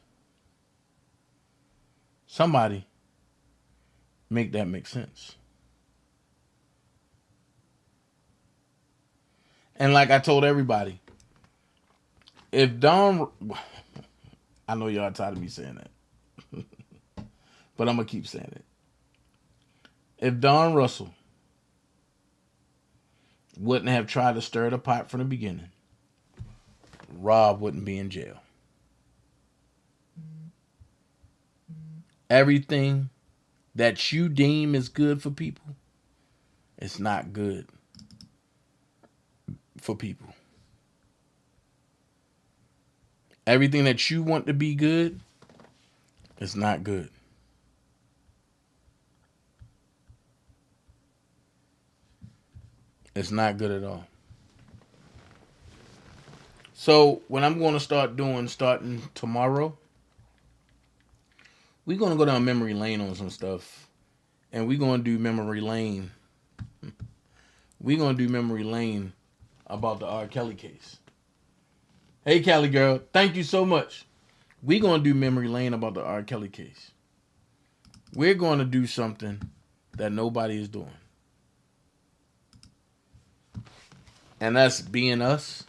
Somebody make that make sense. And like I told everybody, if Don, I know y'all tired of me saying that, but I'm going to keep saying it. If Don Russell wouldn't have tried to stir the pot from the beginning, Rob wouldn't be in jail. Everything that you deem is good for people, it's not good for people. Everything that you want to be good, it's not good. It's not good at all. So what I'm going to start doing starting tomorrow, we're going to go down memory lane on some stuff. And we're going to do memory lane. We're going to do memory lane about the R. Kelly case. Hey, Kelly girl, thank you so much. We're going to do memory lane about the R. Kelly case. We're going to do something that nobody is doing. And that's being us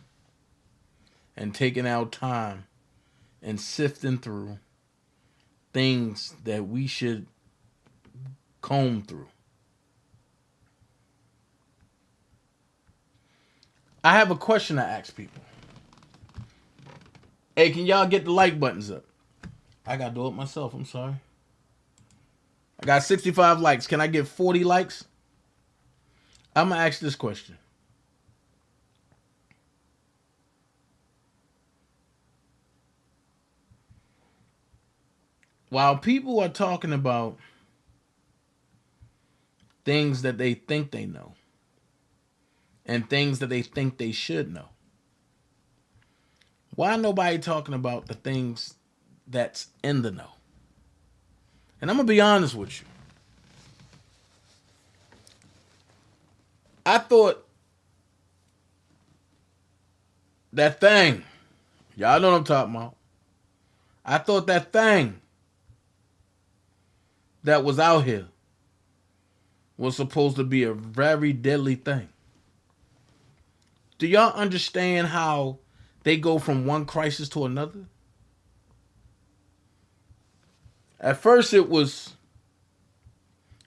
and taking our time and sifting through things that we should comb through. I have a question to ask people. Hey, can y'all get the like buttons up? I got to do it myself. I'm sorry. I got 65 likes. Can I get 40 likes? I'm going to ask this question. While people are talking about things that they think they know and things that they think they should know, Why nobody talking about the things that's in the know? And I'm going to be honest with you. I thought that thing, y'all know what I'm talking about. I thought that thing that was out here was supposed to be a very deadly thing. Do y'all understand how they go from one crisis to another? At first it was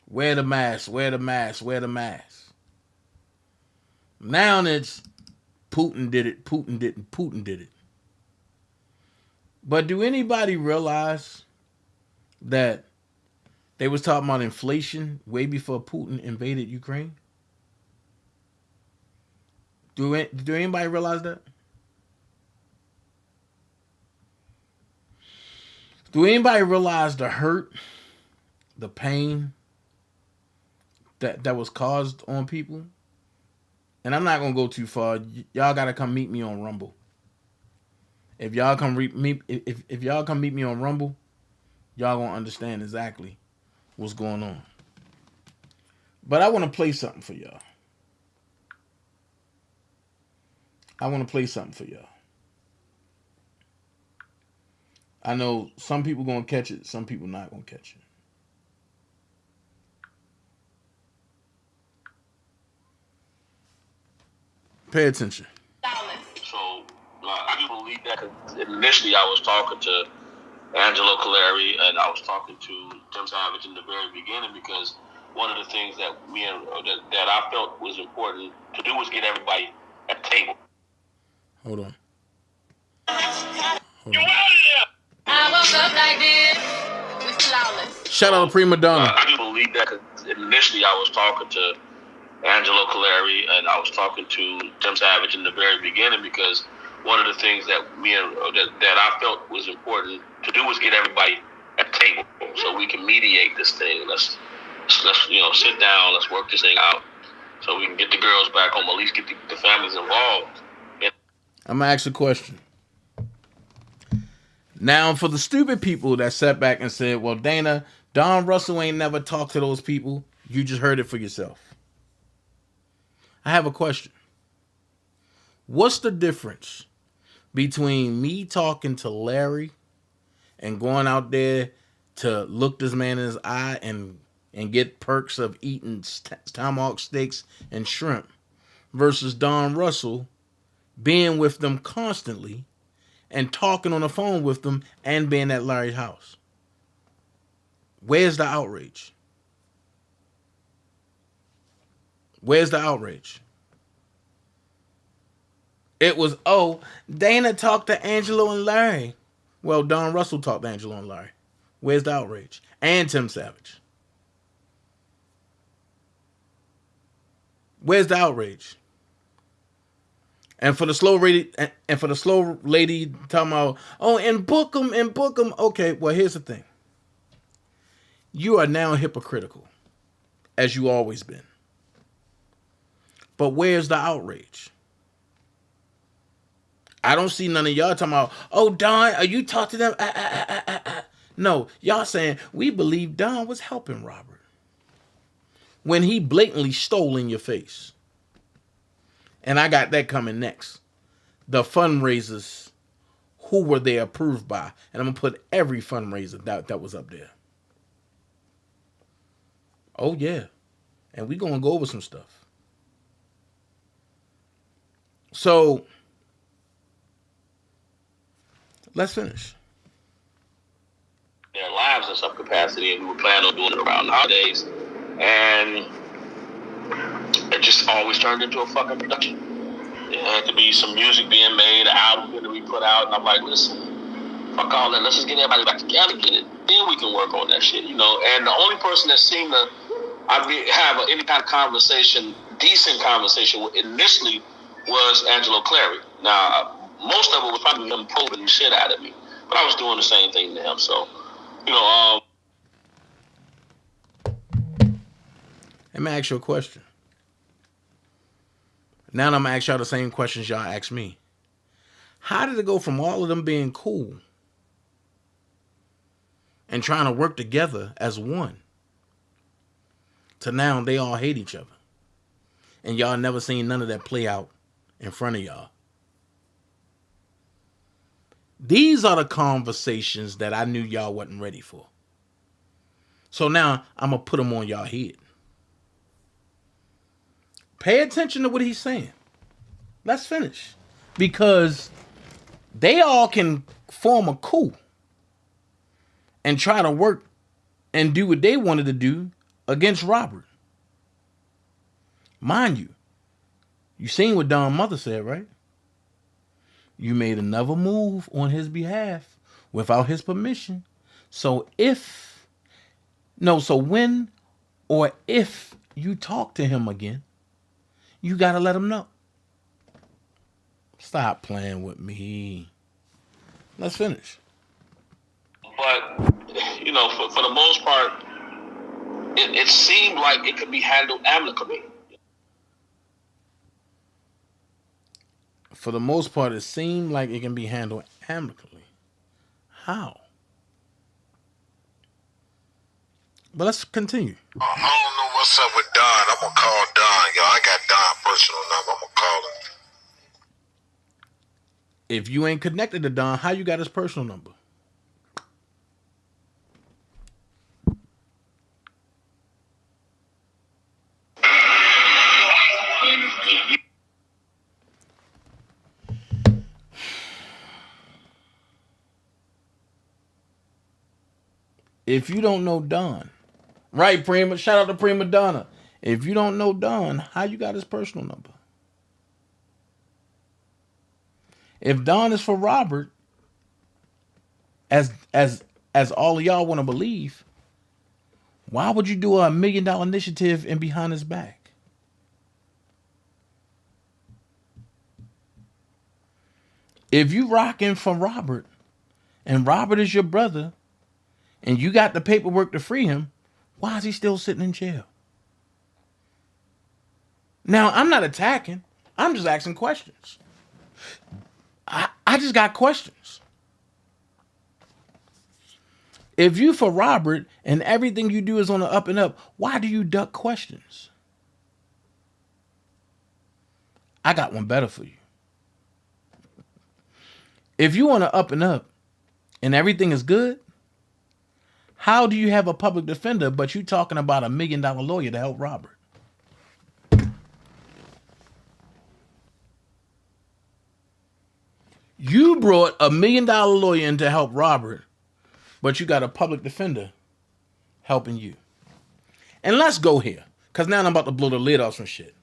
wear the mask, wear the mask, wear the mask. Now it's Putin did it, Putin didn't, Putin did it. But do anybody realize that they was talking about inflation way before Putin invaded Ukraine? Do anybody realize that? Do anybody realize the hurt, the pain that was caused on people? And I'm not gonna go too far. Y'all gotta come meet me on Rumble. If y'all come if y'all come meet me on Rumble, y'all gonna understand exactly what's going on. But I want to play something for y'all. I know some people gonna catch it, some people not gonna catch it. Pay attention. So I do believe that. Initially, I was talking to Angelo Caleri and I was talking to Tim Savage in the very beginning because one of the things that that I felt was important to do was get everybody at the table. Hold on. You out of there! I woke up like this. It's flawless. Shout out to Prima Donna. I do believe that. Initially, I was talking to Angelo Caleri and I was talking to Tim Savage in the very beginning because one of the things that that I felt was important to do was get everybody at the table so we can mediate this thing. Let's sit down. Let's work this thing out so we can get the girls back home. At least get the families involved. I'm gonna ask a question. Now, for the stupid people that sat back and said, "Well, Dana, Don Russell ain't never talked to those people. You just heard it for yourself." I have a question. What's the difference between me talking to Larry and going out there to look this man in his eye and get perks of eating tomahawk steaks and shrimp versus Don Russell being with them constantly and talking on the phone with them and being at Larry's house? Where's the outrage? Where's the outrage? It was, oh, Dana talked to Angelo and Larry. Well, Don Russell talked to Angelo and Larry. Where's the outrage? And Tim Savage. Where's the outrage? And for the slow lady talking about, oh, and book them. Okay, well, here's the thing. You are now hypocritical, as you always been. But where's the outrage? I don't see none of y'all talking about, oh, Don, are you talking to them? No, y'all saying, we believe Don was helping Robert when he blatantly stole in your face. And I got that coming next. The fundraisers, who were they approved by? And I'm going to put every fundraiser that was up there. Oh, yeah. And we're going to go over some stuff. So, let's finish. Their lives in some capacity, and we were planning on doing it around the holidays. And it just always turned into a fucking production. There had to be some music being made, an album going to be put out, and I'm like, listen, fuck all that. Let's just get everybody back together, get it. Then we can work on that shit, you know. And the only person that seemed to have any kind of conversation, decent conversation with initially was Angelo Clary. Now, most of it was probably him probing the shit out of me, but I was doing the same thing to him. So, you know. Let me ask you a question. Now I'm going to ask y'all the same questions y'all asked me. How did it go from all of them being cool and trying to work together as one to now they all hate each other? And y'all never seen none of that play out in front of y'all. These are the conversations that I knew y'all wasn't ready for. So now I'm going to put them on y'all head. Pay attention to what he's saying. Let's finish. Because they all can form a coup and try to work and do what they wanted to do against Robert. Mind you, you seen what Don's mother said, right? You made another move on his behalf without his permission. So when or if you talk to him again, you got to let him know. Stop playing with me. Let's finish. But, you know, for the most part, it seemed like it could be handled amicably. For the most part, it seemed like it can be handled amicably. How? But let's continue. I don't know what's up with Don. I'm going to call Don, y'all. I got Don's personal number. I'm going to call him. If you ain't connected to Don, how you got his personal number? If you don't know Don, right, Prima? Shout out to Prima Donna. If you don't know Don, how you got his personal number? If Don is for Robert, as all of y'all want to believe, why would you do a $1 million initiative and behind his back? If you rocking for Robert, and Robert is your brother, and you got the paperwork to free him, why is he still sitting in jail? Now, I'm not attacking. I'm just asking questions. I just got questions. If you for Robert and everything you do is on the up and up, why do you duck questions? I got one better for you. If you on the up and up and everything is good, how do you have a public defender but you talking about $1 million lawyer to help Robert? You brought $1 million lawyer in to help Robert, but you got a public defender helping you. And let's go here, because now I'm about to blow the lid off some shit.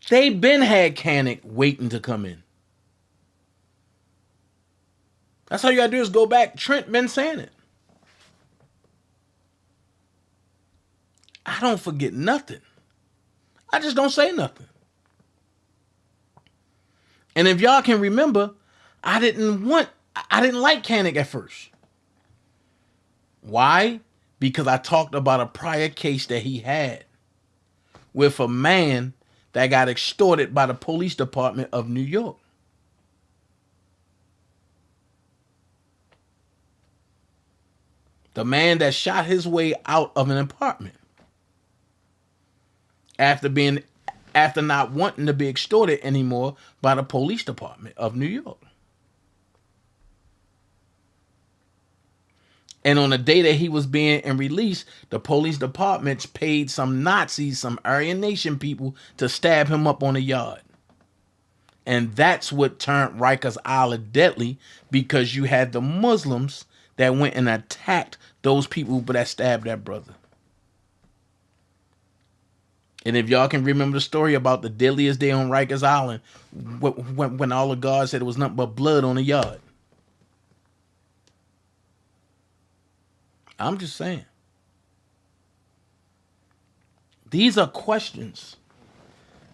They been had Canic waiting to come in. That's all you gotta do is go back. Trent been saying it. I don't forget nothing. I just don't say nothing. And if y'all can remember, I didn't like Canic at first. Why? Because I talked about a prior case that he had with a man that got extorted by the police department of New York. The man that shot his way out of an apartment after not wanting to be extorted anymore by the police department of New York. And on the day that he was being released, the police departments paid some Nazis, some Aryan Nation people to stab him up on the yard. And that's what turned Rikers Island deadly, because you had the Muslims that went and attacked those people that stabbed that brother. And if y'all can remember the story about the deadliest day on Rikers Island, when all the guards said it was nothing but blood on the yard. I'm just saying. These are questions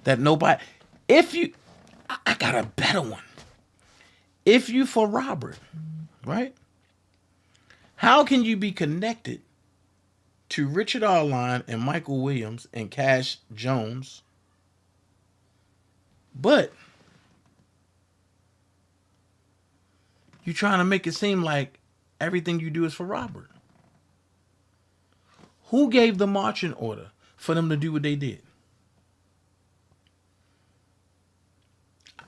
that nobody... I got a better one. If you for Robert, right? How can you be connected to Richard Arline and Michael Williams and Cash Jones, but You trying to make it seem like everything you do is for Robert. Who gave the marching order for them to do what they did?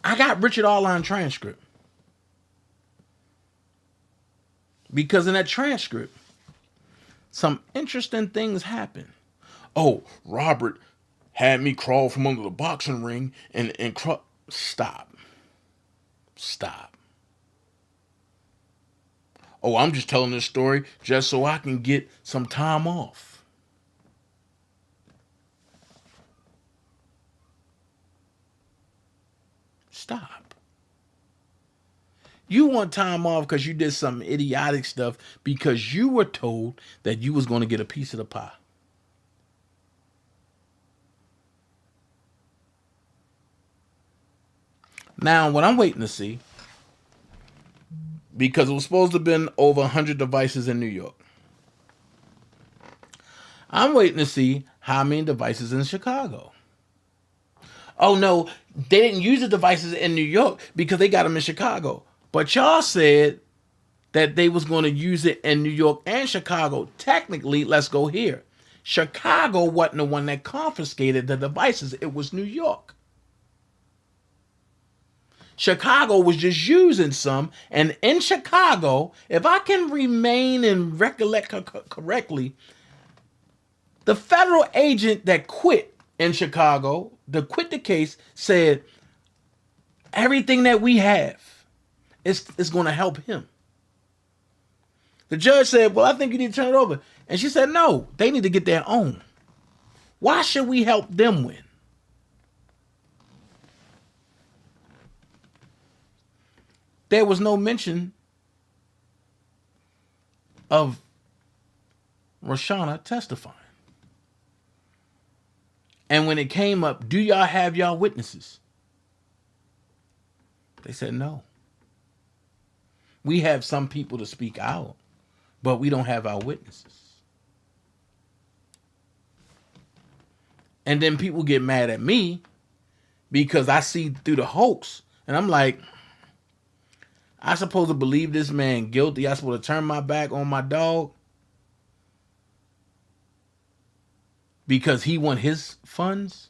I got Richard Arline transcript. Because in that transcript, some interesting things happen. Oh, Robert had me crawl from under the boxing ring and Stop. Oh, I'm just telling this story just so I can get some time off. Stop. You want time off because you did some idiotic stuff because you were told that you was going to get a piece of the pie. Now, what I'm waiting to see, because it was supposed to have been over 100 devices in New York, I'm waiting to see how many devices in Chicago. Oh, no, they didn't use the devices in New York because they got them in Chicago. But y'all said that they was going to use it in New York and Chicago. Technically, let's go here. Chicago wasn't the one that confiscated the devices. It was New York. Chicago was just using some. And in Chicago, if I can remain and recollect correctly, the federal agent that quit in Chicago, that quit the case, said everything that we have is going to help him. The judge said, well, I think you need to turn it over. And she said, no, they need to get their own. Why should we help them win? There was no mention of Roshana testifying. And when it came up, do y'all have y'all witnesses? They said no. We have some people to speak out, but we don't have our witnesses. And then people get mad at me because I see through the hoax. And I'm like, I supposed to believe this man guilty. I supposed to turn my back on my dog because he want his funds?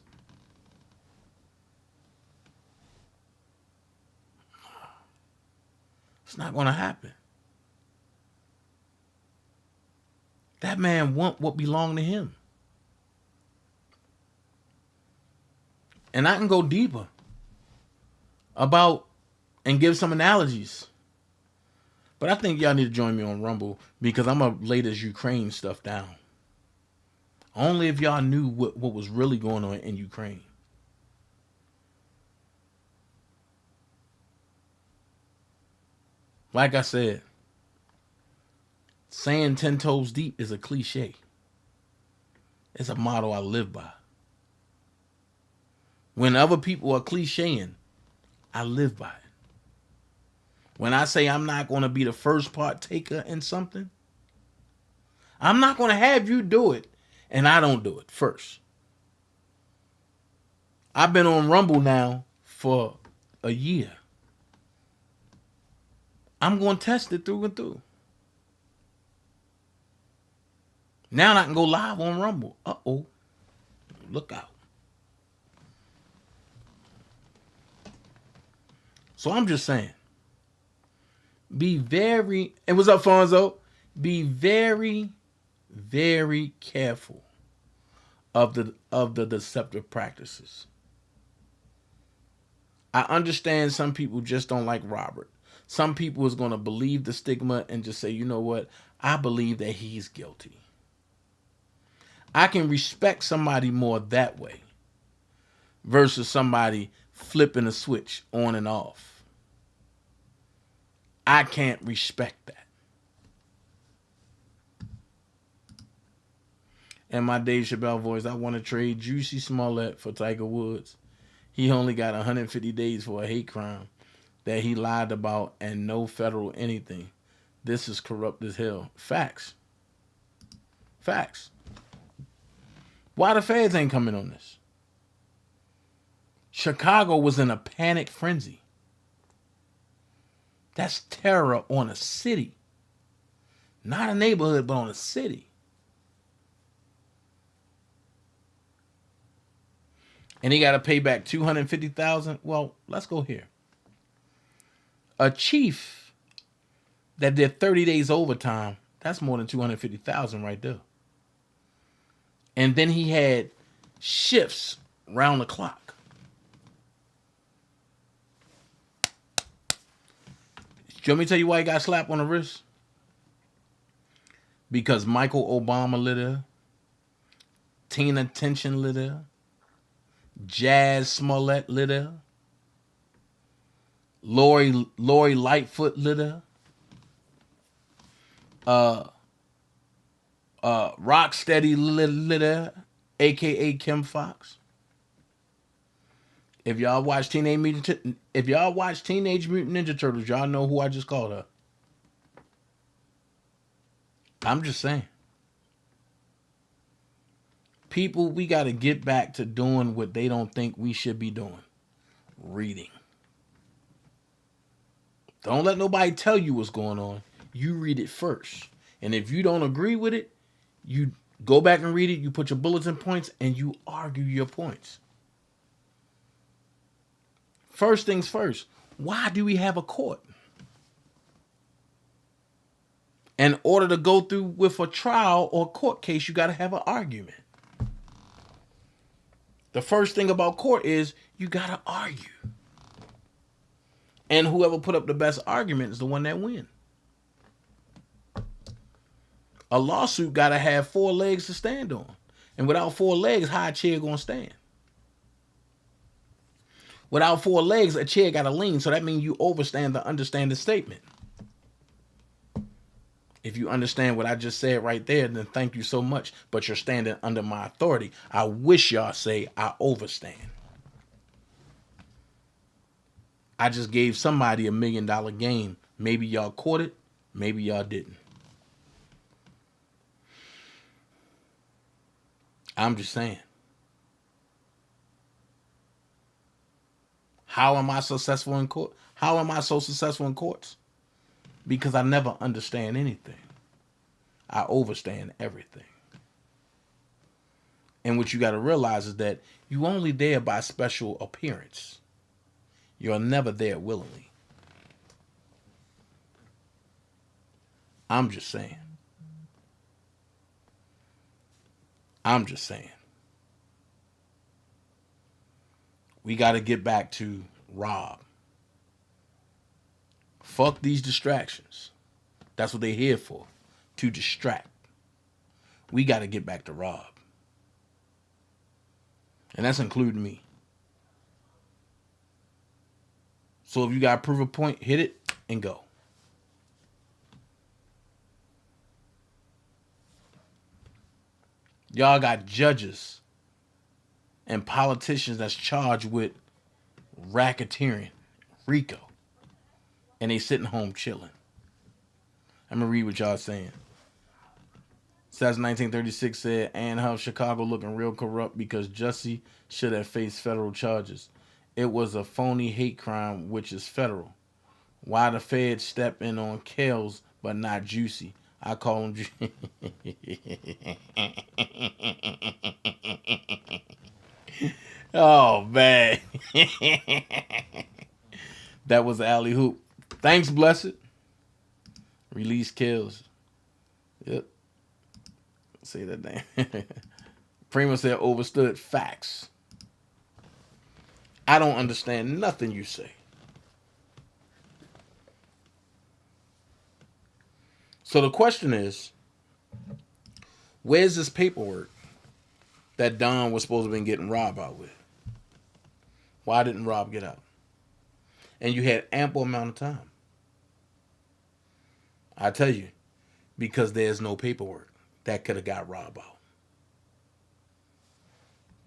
It's not going to happen. That man want what belonged to him. And I can go deeper about and give some analogies. But I think y'all need to join me on Rumble because I'm going to lay this Ukraine stuff down. Only if y'all knew what was really going on in Ukraine. Like I said, saying 10 toes deep is a cliche. It's a motto I live by. When other people are clicheing, I live by it. When I say I'm not going to be the first partaker in something, I'm not going to have you do it and I don't do it first. I've been on Rumble now for a year. I'm going to test it through and through. Now I can go live on Rumble. Uh-oh. Look out. So I'm just saying, be very, and what's up, Fonzo? Be very, very careful of the deceptive practices. I understand some people just don't like Robert. Some people is going to believe the stigma and just say, you know what? I believe that he's guilty. I can respect somebody more that way versus somebody flipping a switch on and off. I can't respect that. In my Dave Chappelle voice, I want to trade Jussie Smollet for Tiger Woods. He only got 150 days for a hate crime that he lied about and no federal anything. This is corrupt as hell. Facts. Facts. Why the feds ain't coming on this? Chicago was in a panic frenzy. That's terror on a city. Not a neighborhood, but on a city. And he got to pay back $250,000. Well, let's go here. A chief that did 30 days overtime, that's more than $250,000 right there. And then he had shifts round the clock. Do you want me to tell you why he got slapped on the wrist? Because Michael Obama lit her, Tina Tension lit her, Jazz Smollet lit her, Lori Lightfoot lit her, Rocksteady lit her, aka Kim Fox. If y'all watch Teenage Mutant Ninja Turtles, y'all know who I just called her. I'm just saying. People, we got to get back to doing what they don't think we should be doing. Reading. Don't let nobody tell you what's going on. You read it first. And if you don't agree with it, you go back and read it, you put your bulletin points, and you argue your points. First things first, why do we have a court? In order to go through with a trial or court case, you got to have an argument. The first thing about court is you got to argue. And whoever put up the best argument is the one that wins. A lawsuit got to have 4 legs to stand on. And without 4 legs, how a chair going to stand? Without 4 legs, a chair got to lean. So that means you understand the statement. If you understand what I just said right there, then thank you so much. But you're standing under my authority. I wish y'all say I overstand. I just gave somebody $1 million game. Maybe y'all caught it. Maybe y'all didn't. I'm just saying. How am I successful in court? How am I so successful in courts? Because I never understand anything. I overstand everything. And what you got to realize is that you only there by special appearance. You're never there willingly. I'm just saying. I'm just saying. We got to get back to Rob. Fuck these distractions. That's what they're here for. To distract. We got to get back to Rob. And that's including me. So if you got to prove a point, hit it and go. Y'all got judges and politicians that's charged with racketeering, RICO. And they sitting home chilling. I'm going to read what y'all saying. Says 1936 said, Ann Huff, Chicago looking real corrupt because Jussie should have faced federal charges. It was a phony hate crime, which is federal. Why the feds step in on Kales, but not Jussie? I call him Oh, man. That was alley hoop. Thanks, Blessed. Release Kills. Yep. Say that name. Prima said overstood. Facts. I don't understand nothing you say. So the question is, where's this paperwork that Don was supposed to have been getting Rob out with? Why didn't Rob get out? And you had ample amount of time. I tell you, because there's no paperwork that could have got Rob out.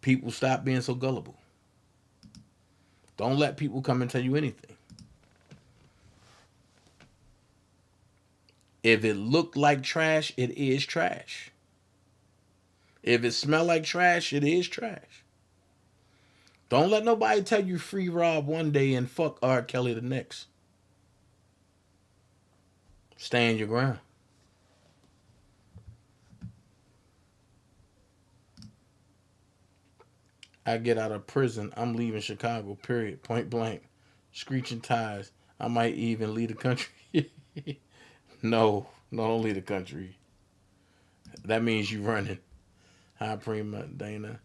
People stop being so gullible. Don't let people come and tell you anything. If it looked like trash, it is trash. If it smelled like trash, it is trash. Don't let nobody tell you free Rob one day and fuck R. Kelly the next. Stand your ground. I get out of prison, I'm leaving Chicago, period, point blank. Screeching tires. I might even leave the country. No, don't leave the country. That means you running. Hi, Prima, Dana,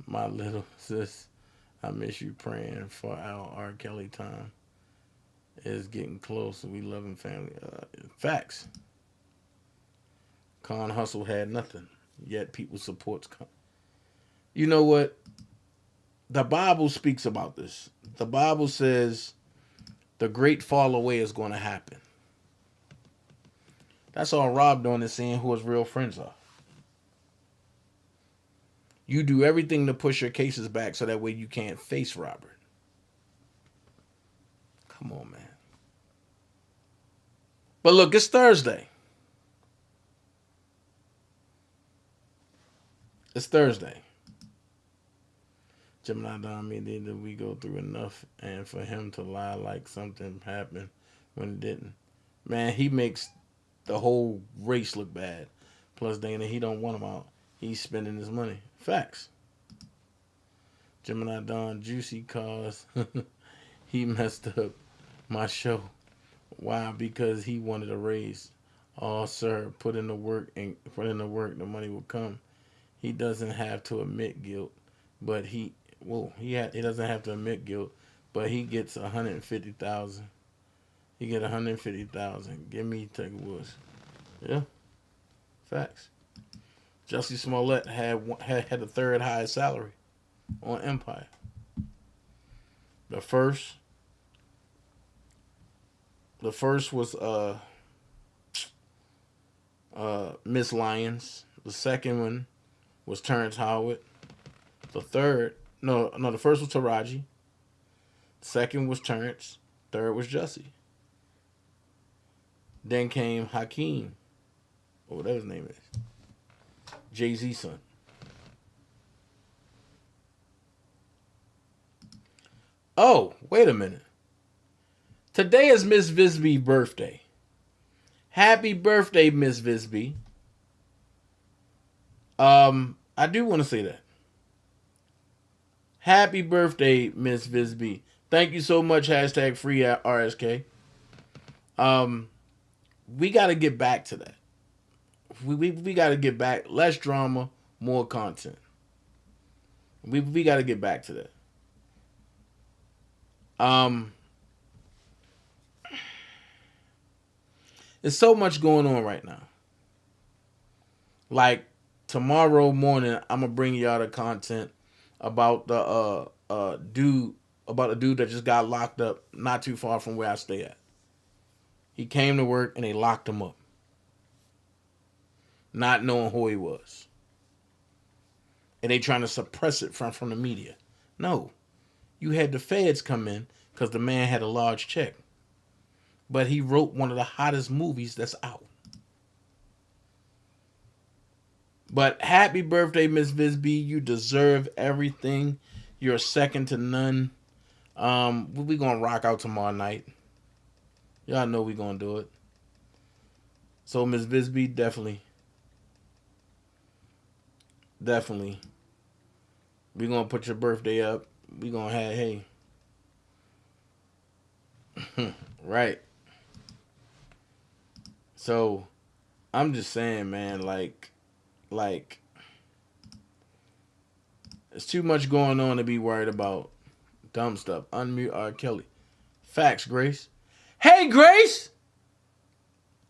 my little sis. I miss you praying for our R. Kelly time. It's getting close. We loving family. Facts. Con Hustle had nothing, yet people supports Con. You know what? The Bible speaks about this. The Bible says the great fall away is going to happen. That's all Rob doing is seeing who his real friends are. You do everything to push your cases back so that way you can't face Robert. Come on, man. But look, it's Thursday. It's Thursday. Gemini Don, me did we go through enough, and for him to lie like something happened when it didn't. Man, he makes the whole race look bad. Plus, Dana, he don't want him out. He's spending his money. Facts. Gemini Don, Juicy cause he messed up my show. Why? Because he wanted a raise. Oh, sir, put in the work, the money will come. He doesn't have to admit guilt, but he doesn't have to admit guilt, but he gets 150,000. He get 150,000. Give me Tiger Woods. Yeah, facts. Jussie Smollet had the third highest salary on Empire. The first was Miss Lyons. The second one was Terrence Howard. The first was Taraji. The second was Terrence. Third was Jussie. Then came Hakeem, or whatever his name is. Jay-Z's son. Oh, wait a minute. Today is Miss Visby's birthday. Happy birthday, Miss Visby. I do want to say that. Happy birthday, Miss Visby. Thank you so much, hashtag free RSK. We got to get back to that. We got to get back. Less drama, more content. We got to get back to that. There's so much going on right now. Like tomorrow morning, I'm gonna bring y'all the content about the dude that just got locked up not too far from where I stay at. He came to work and they locked him up, not knowing who he was. And they trying to suppress it from the media. No, you had the feds come in because the man had a large check. But he wrote one of the hottest movies that's out. But happy birthday, Miss Visby. You deserve everything. You're second to none. We're going to rock out tomorrow night. Y'all know we're going to do it. So, Miss Visby, definitely. We're going to put your birthday up. We're going to have, hey. Right. So, I'm just saying, man, like, there's too much going on to be worried about dumb stuff. Unmute R. Kelly. Facts, Grace. Hey, Grace!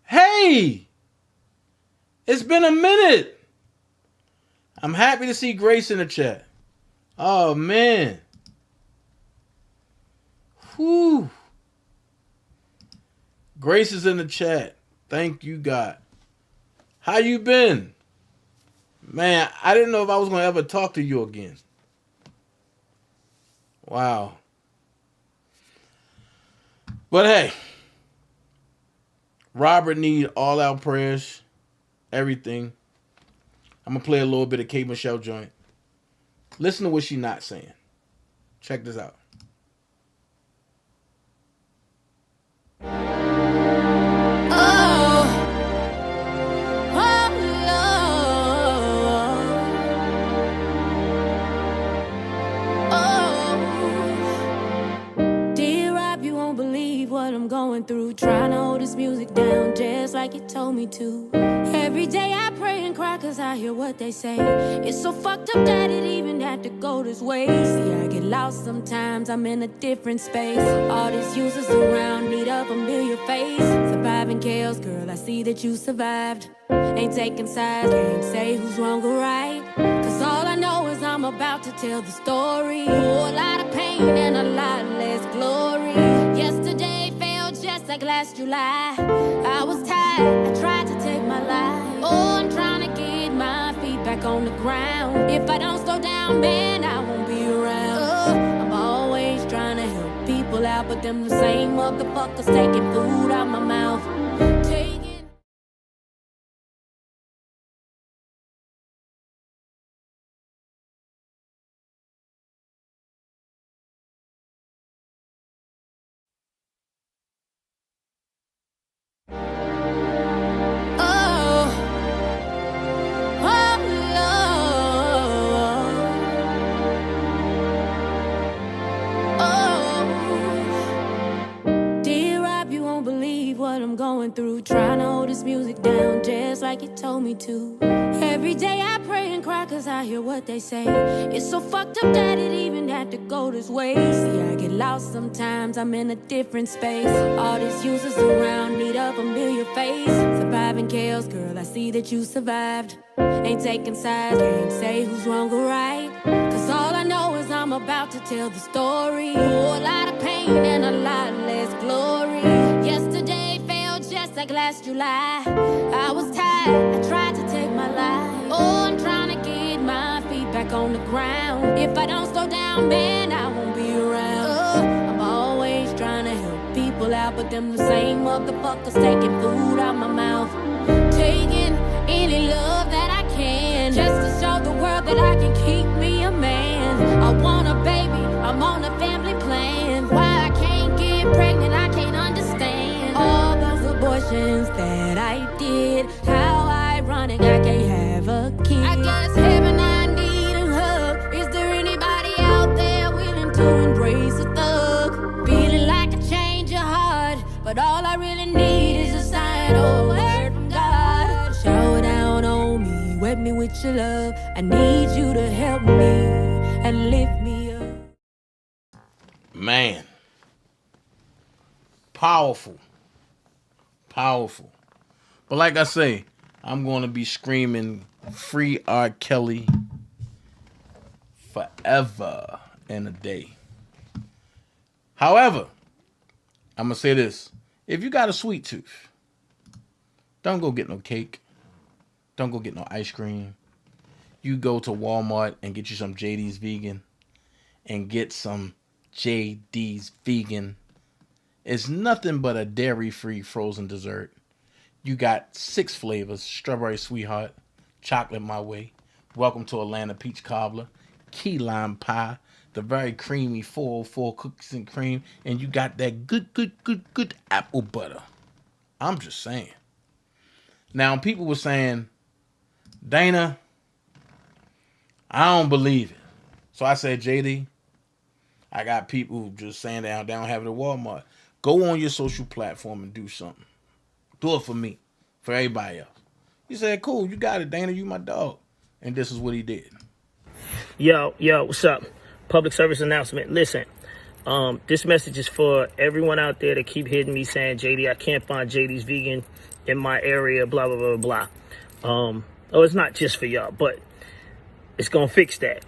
Hey! It's been a minute. I'm happy to see Grace in the chat. Oh, man. Whew. Grace is in the chat. Thank you, God. How you been? Man, I didn't know if I was going to ever talk to you again. Wow. But hey, Robert need all our prayers, everything. I'm going to play a little bit of K. Michelle joint. Listen to what she's not saying. Check this out. Oh. through, trying to hold this music down just like you told me to. Every day I pray and cry cause I hear what they say. It's so fucked up that it even had to go this way. See, I get lost sometimes, I'm in a different space. All these users around need a familiar face. Surviving chaos, girl, I see that you survived. Ain't taking sides, can't say who's wrong or right. Cause all I know is I'm about to tell the story. Oh, a lot of pain and a lot less glory. Yesterday felt just like last July. I was tired, I tried to take my life. Oh, I'm trying to get my feet back on the ground. If I don't slow down, man, I won't be around. I'm always trying to help people out, but them the same motherfuckers taking food out my mouth. Through trying to hold this music down just like you told me to. Every day I pray and cry cause I hear what they say. It's so fucked up that it even had to go this way. See, I get lost sometimes, I'm in a different space. All these users around need a familiar face. Surviving chaos, girl, I see that you survived. Ain't taking sides, can't say who's wrong or right. Cause all I know is I'm about to tell the story. Oh, a lot of pain and a lot less glory. Yesterday just like last July. I was tired, I tried to take my life. Oh, I'm trying to get my feet back on the ground. If I don't slow down, man, I won't be around. I'm always trying to help people out, but them the same motherfuckers taking food out my mouth. Taking any love that I can, just to show the world that I can keep me a man. I want a baby, I'm on a family plan. Why I can't get pregnant, I can't understand. All those abortions that I did, how ironic I can't have a kid. I guess heaven, I need a hug. Is there anybody out there willing to embrace a thug? Feeling like a change of heart, but all I really need is a sign or a word from God. Shower down on me, wet me with your love. I need you to help me and lift me up. Man, powerful. Powerful. But like I say, I'm going to be screaming free R. Kelly forever and a day. However, I'm going to say this. If you got a sweet tooth, don't go get no cake. Don't go get no ice cream. You go to Walmart and get you some JD's Vegan and get some JD's Vegan. It's nothing but a dairy-free frozen dessert. You got 6 flavors: strawberry sweetheart, chocolate my way, welcome to Atlanta peach cobbler, key lime pie, the very creamy 404 cookies and cream, and you got that good apple butter. I'm just saying. Now, people were saying, Dana, I don't believe it. So I said, JD, I got people just saying they don't have it at Walmart. Go on your social platform and do something. Do it for me, for everybody else. He said, cool, you got it, Dana, you my dog. And this is what he did. Yo, what's up? Public service announcement. Listen, this message is for everyone out there that keep hitting me saying, JD, I can't find JD's Vegan in my area, blah, blah, blah, blah. Oh, it's not just for y'all, but it's going to fix that.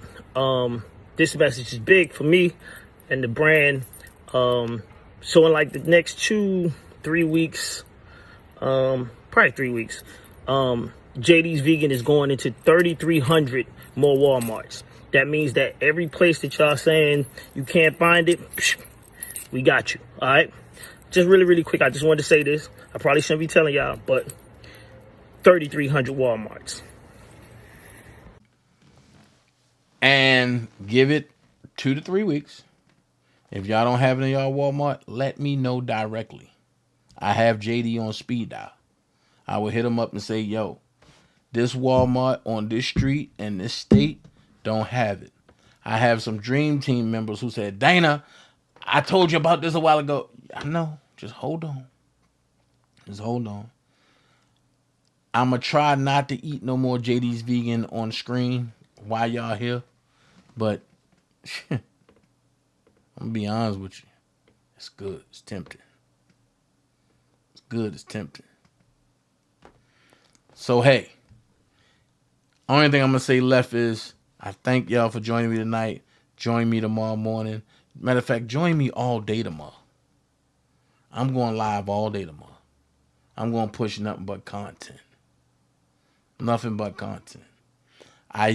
This message is big for me and the brand. So in like the next 2-3 weeks, probably 3 weeks, JD's Vegan is going into 3,300 more Walmarts. That means that every place that y'all saying you can't find it, we got you. All right. Just really quick. I just wanted to say this. I probably shouldn't be telling y'all, but 3,300 Walmarts. And give it 2 to 3 weeks. If y'all don't have it in y'all Walmart, let me know directly. I have JD on speed dial. I will hit him up and say, yo, this Walmart on this street and this state don't have it. I have some Dream Team members who said, Dana, I told you about this a while ago. I know, Just hold on. Just hold on. I'm going to try not to eat no more JD's Vegan on screen while y'all here. But I'm going to be honest with you. It's good. It's tempting. It's good. It's tempting. So, hey. Only thing I'm going to say left is I thank y'all for joining me tonight. Join me tomorrow morning. Matter of fact, join me all day tomorrow. I'm going live all day tomorrow. I'm going to push nothing but content. Nothing but content. I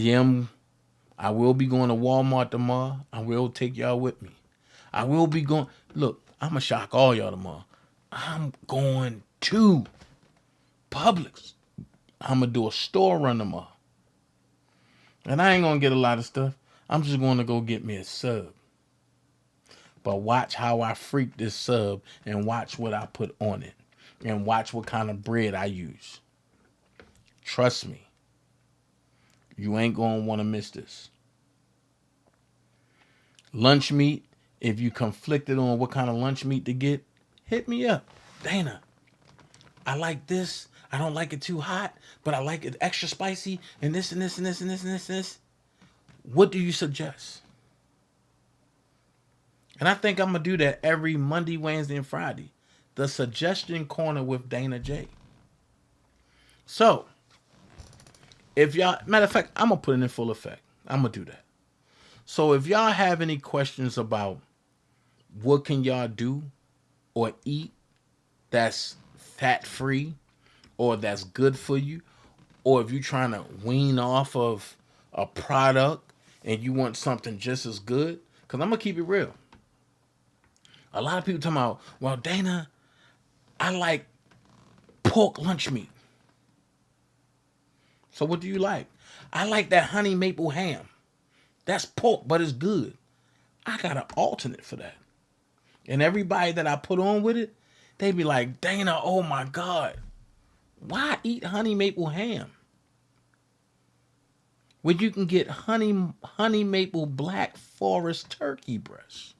will be going to Walmart tomorrow. I will take y'all with me. I will be going. Look, I'm going to shock all y'all tomorrow. I'm going to Publix. I'm going to do a store run tomorrow. And I ain't going to get a lot of stuff. I'm just going to go get me a sub. But watch how I freak this sub and watch what I put on it. And watch what kind of bread I use. Trust me. You ain't going to want to miss this. Lunch meat. If you conflicted on what kind of lunch meat to get, hit me up. Dana, I like this. I don't like it too hot, but I like it extra spicy and this and this and this and this and this and this. What do you suggest? And I think I'm going to do that every Monday, Wednesday, and Friday. The suggestion corner with DanaJay. So, if y'all, matter of fact, I'm going to put it in full effect. I'm going to do that. So, if y'all have any questions about what can y'all do or eat that's fat-free or that's good for you, or if you're trying to wean off of a product and you want something just as good, because I'm going to keep it real. A lot of people talking about, well, Dana, I like pork lunch meat. So what do you like? I like that honey maple ham. That's pork, but it's good. I got an alternate for that. And everybody that I put on with it, they be like, Dana, oh my God, why eat honey maple ham? When you can get honey maple black forest turkey breast.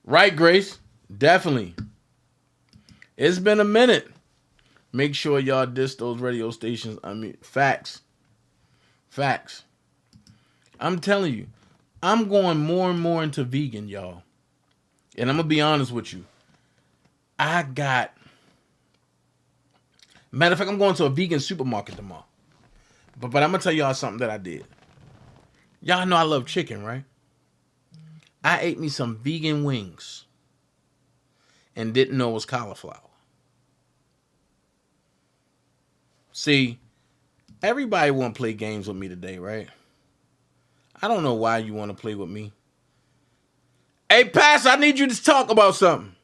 Right, Grace? Definitely. It's been a minute. Make sure y'all diss those radio stations. I mean, facts. Facts. I'm telling you, I'm going more and more into vegan, y'all. And I'm going to be honest with you. Matter of fact, I'm going to a vegan supermarket tomorrow. But I'm going to tell y'all something that I did. Y'all know I love chicken, right? I ate me some vegan wings and didn't know it was cauliflower. See, everybody want to play games with me today, right? I don't know why you want to play with me. Hey, Pastor, I need you to talk about something.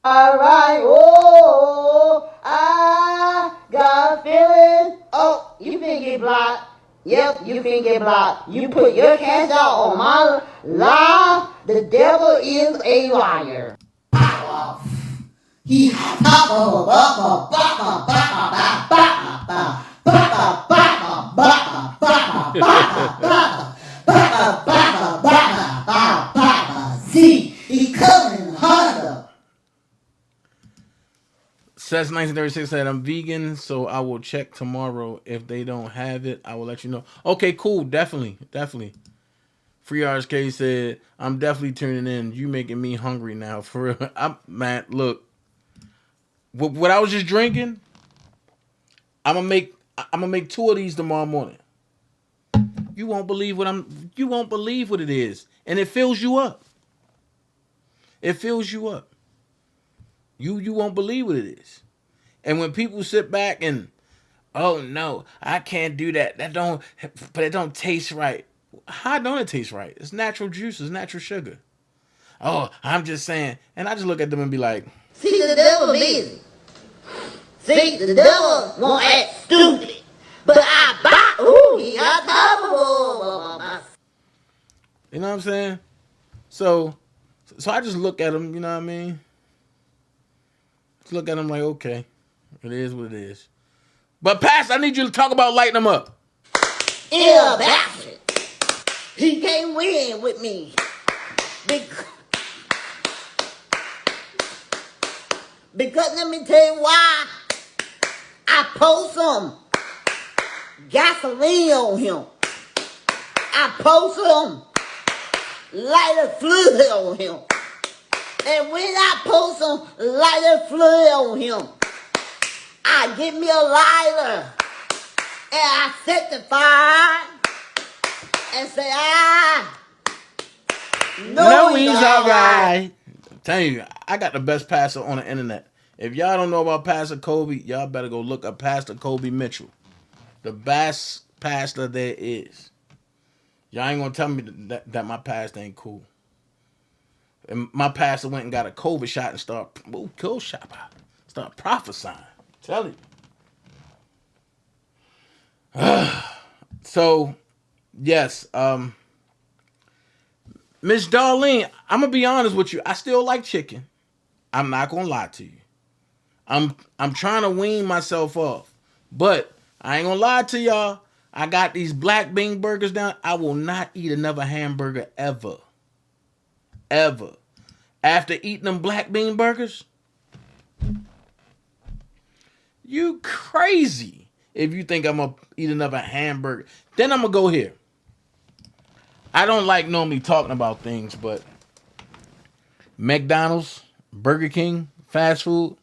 All right, oh, I got a feeling. Oh, you finna get blocked. Yep, you finna get blocked. You put your cash out on my live. The devil is a liar. He see, he coming harder. Says 1936 said, I'm vegan, so I will check tomorrow. If they don't have it, I will let you know. Okay, cool. Definitely. Free RSK said, I'm definitely tuning in. You making me hungry now. For real. Man, look. What I was just drinking, I'm gonna make 2 of these tomorrow morning. You won't believe what it is. And it fills you up. It fills you up. You won't believe what it is. And when people sit back and, oh no, I can't do that. But it don't taste right. How don't it taste right? It's natural juice, it's natural sugar. Oh, I'm just saying. And I just look at them and be like, see, the devil busy. See, the devil won't act stupid. But he got powerful. You know what I'm saying? So I just look at them, you know what I mean? Just look at them like, okay, it is what it is. But Pastor, I need you to talk about lighting them up. ill bastard. He can't win with me. Because let me tell you why. I pour some gasoline on him. I pour some lighter fluid on him. And when I pour some lighter fluid on him, I get me a lighter and I set the fire and say, no, he's all right. I'm telling you, I got the best pastor on the internet. If y'all don't know about Pastor Kobe, y'all better go look up Pastor Kobe Mitchell. The best pastor there is. Y'all ain't gonna tell me that my pastor ain't cool. And my pastor went and got a COVID shot and start prophesying. Tell you. So, yes, Miss Darlene, I'm gonna be honest with you. I still like chicken. I'm not gonna lie to you. I'm trying to wean myself off, but I ain't gonna lie to y'all. I got these black bean burgers down. I will not eat another hamburger ever. Ever. After eating them black bean burgers, you crazy if you think I'm gonna eat another hamburger. Then I'm gonna go here. I don't like normally talking about things, but McDonald's, Burger King, fast food,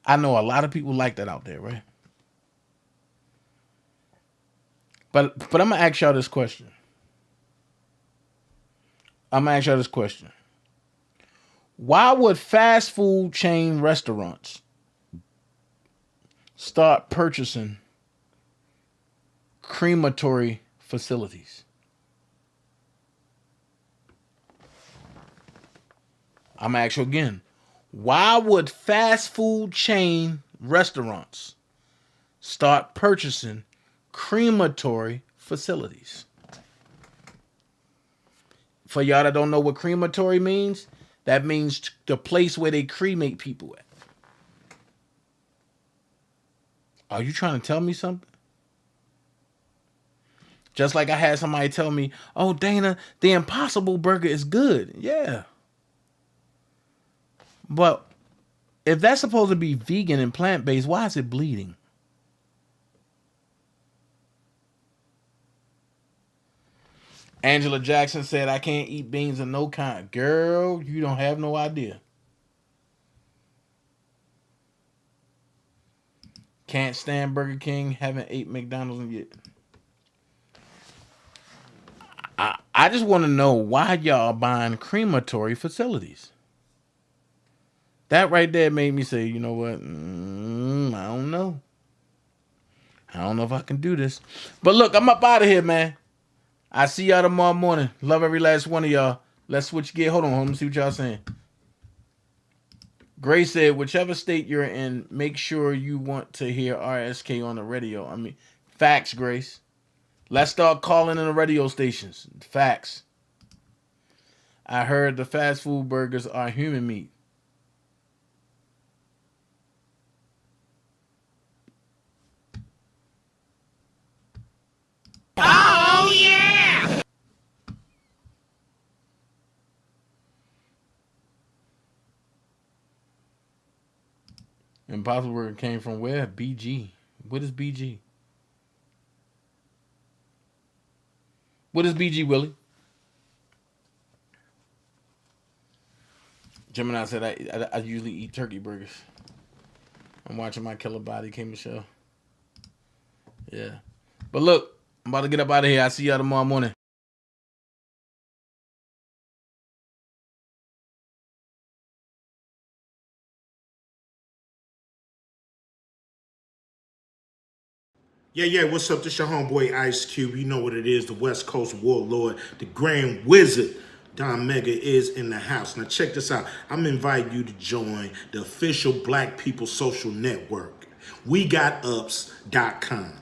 I know a lot of people like that out there, right? But I'm gonna ask y'all this question. Why would fast food chain restaurants start purchasing crematory facilities? I'm gonna ask you again. Why would fast food chain restaurants start purchasing crematory facilities? For y'all that don't know what crematory means, that means the place where they cremate people at. Are you trying to tell me something? Just like I had somebody tell me, oh, Dana, the Impossible Burger is good. Yeah. But if that's supposed to be vegan and plant-based, why is it bleeding? Angela Jackson said, I can't eat beans of no kind. Girl, you don't have no idea. Can't stand Burger King. Haven't ate McDonald's yet. I just want to know why y'all buying crematory facilities. That right there made me say, you know what? I don't know. I don't know if I can do this. But look, I'm up out of here, man. I see y'all tomorrow morning. Love every last one of y'all. Let's switch gear. Hold on. Let me see what y'all saying. Grace said, whichever state you're in, make sure you want to hear RSK on the radio. I mean, facts, Grace. Let's start calling in the radio stations. Facts. I heard the fast food burgers are human meat. Oh, yeah! Impossible Burger came from where? BG. What is BG? What is BG, Willie? Gemini said, I usually eat turkey burgers. I'm watching My Killer Body King Michelle. Yeah. But look, I'm about to get up out of here. I'll see y'all tomorrow morning. Yeah, what's up? This your homeboy Ice Cube. You know what it is, the West Coast Warlord, the Grand Wizard. Don Mega is in the house. Now check this out. I'm inviting you to join the official Black People Social Network. WeGotUps.com.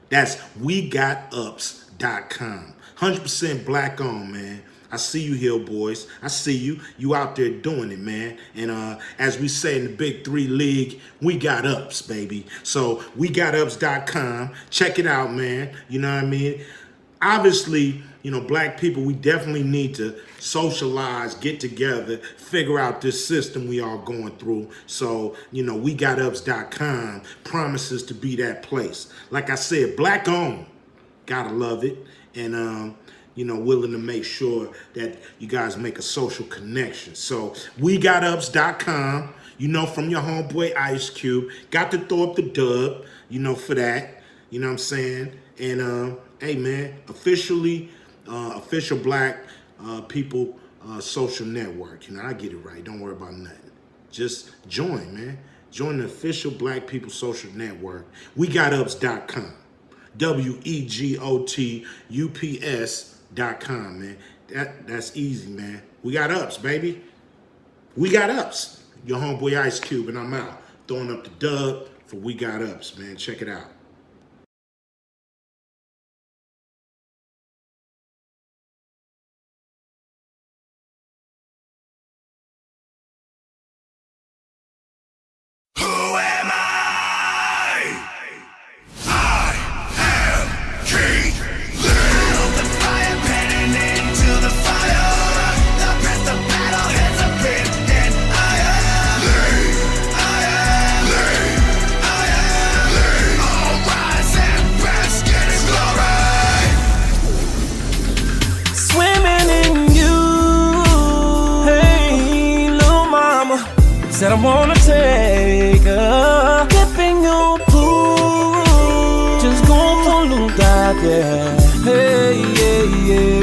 That's WeGotUps.com. 100% black owned, man. I see you, Hill Boys. I see you. You out there doing it, man. And as we say in the Big 3 League, we got ups, baby. So wegotUps.com. Check it out, man. You know what I mean? Obviously, you know, black people, we definitely need to socialize, get together, figure out this system we all going through. So, you know, wegotUps.com promises to be that place. Like I said, black owned. Gotta love it. And, you know, willing to make sure that you guys make a social connection. So wegotUps.com, you know, from your homeboy Ice Cube. Got to throw up the dub, you know, for that. You know what I'm saying? And hey man, official black people social network. You know, I get it right. Don't worry about nothing. Just join, man. Join the official black people social network. wegotUps.com. WEGOTUPS.com, man. That's easy, man. We got ups, baby. We got ups. Your homeboy Ice Cube, and I'm out. Throwing up the dub for We Got Ups, man. Check it out. Said I wanna take a dip in your pool. Just go for a little dive, yeah. Hey, yeah, yeah.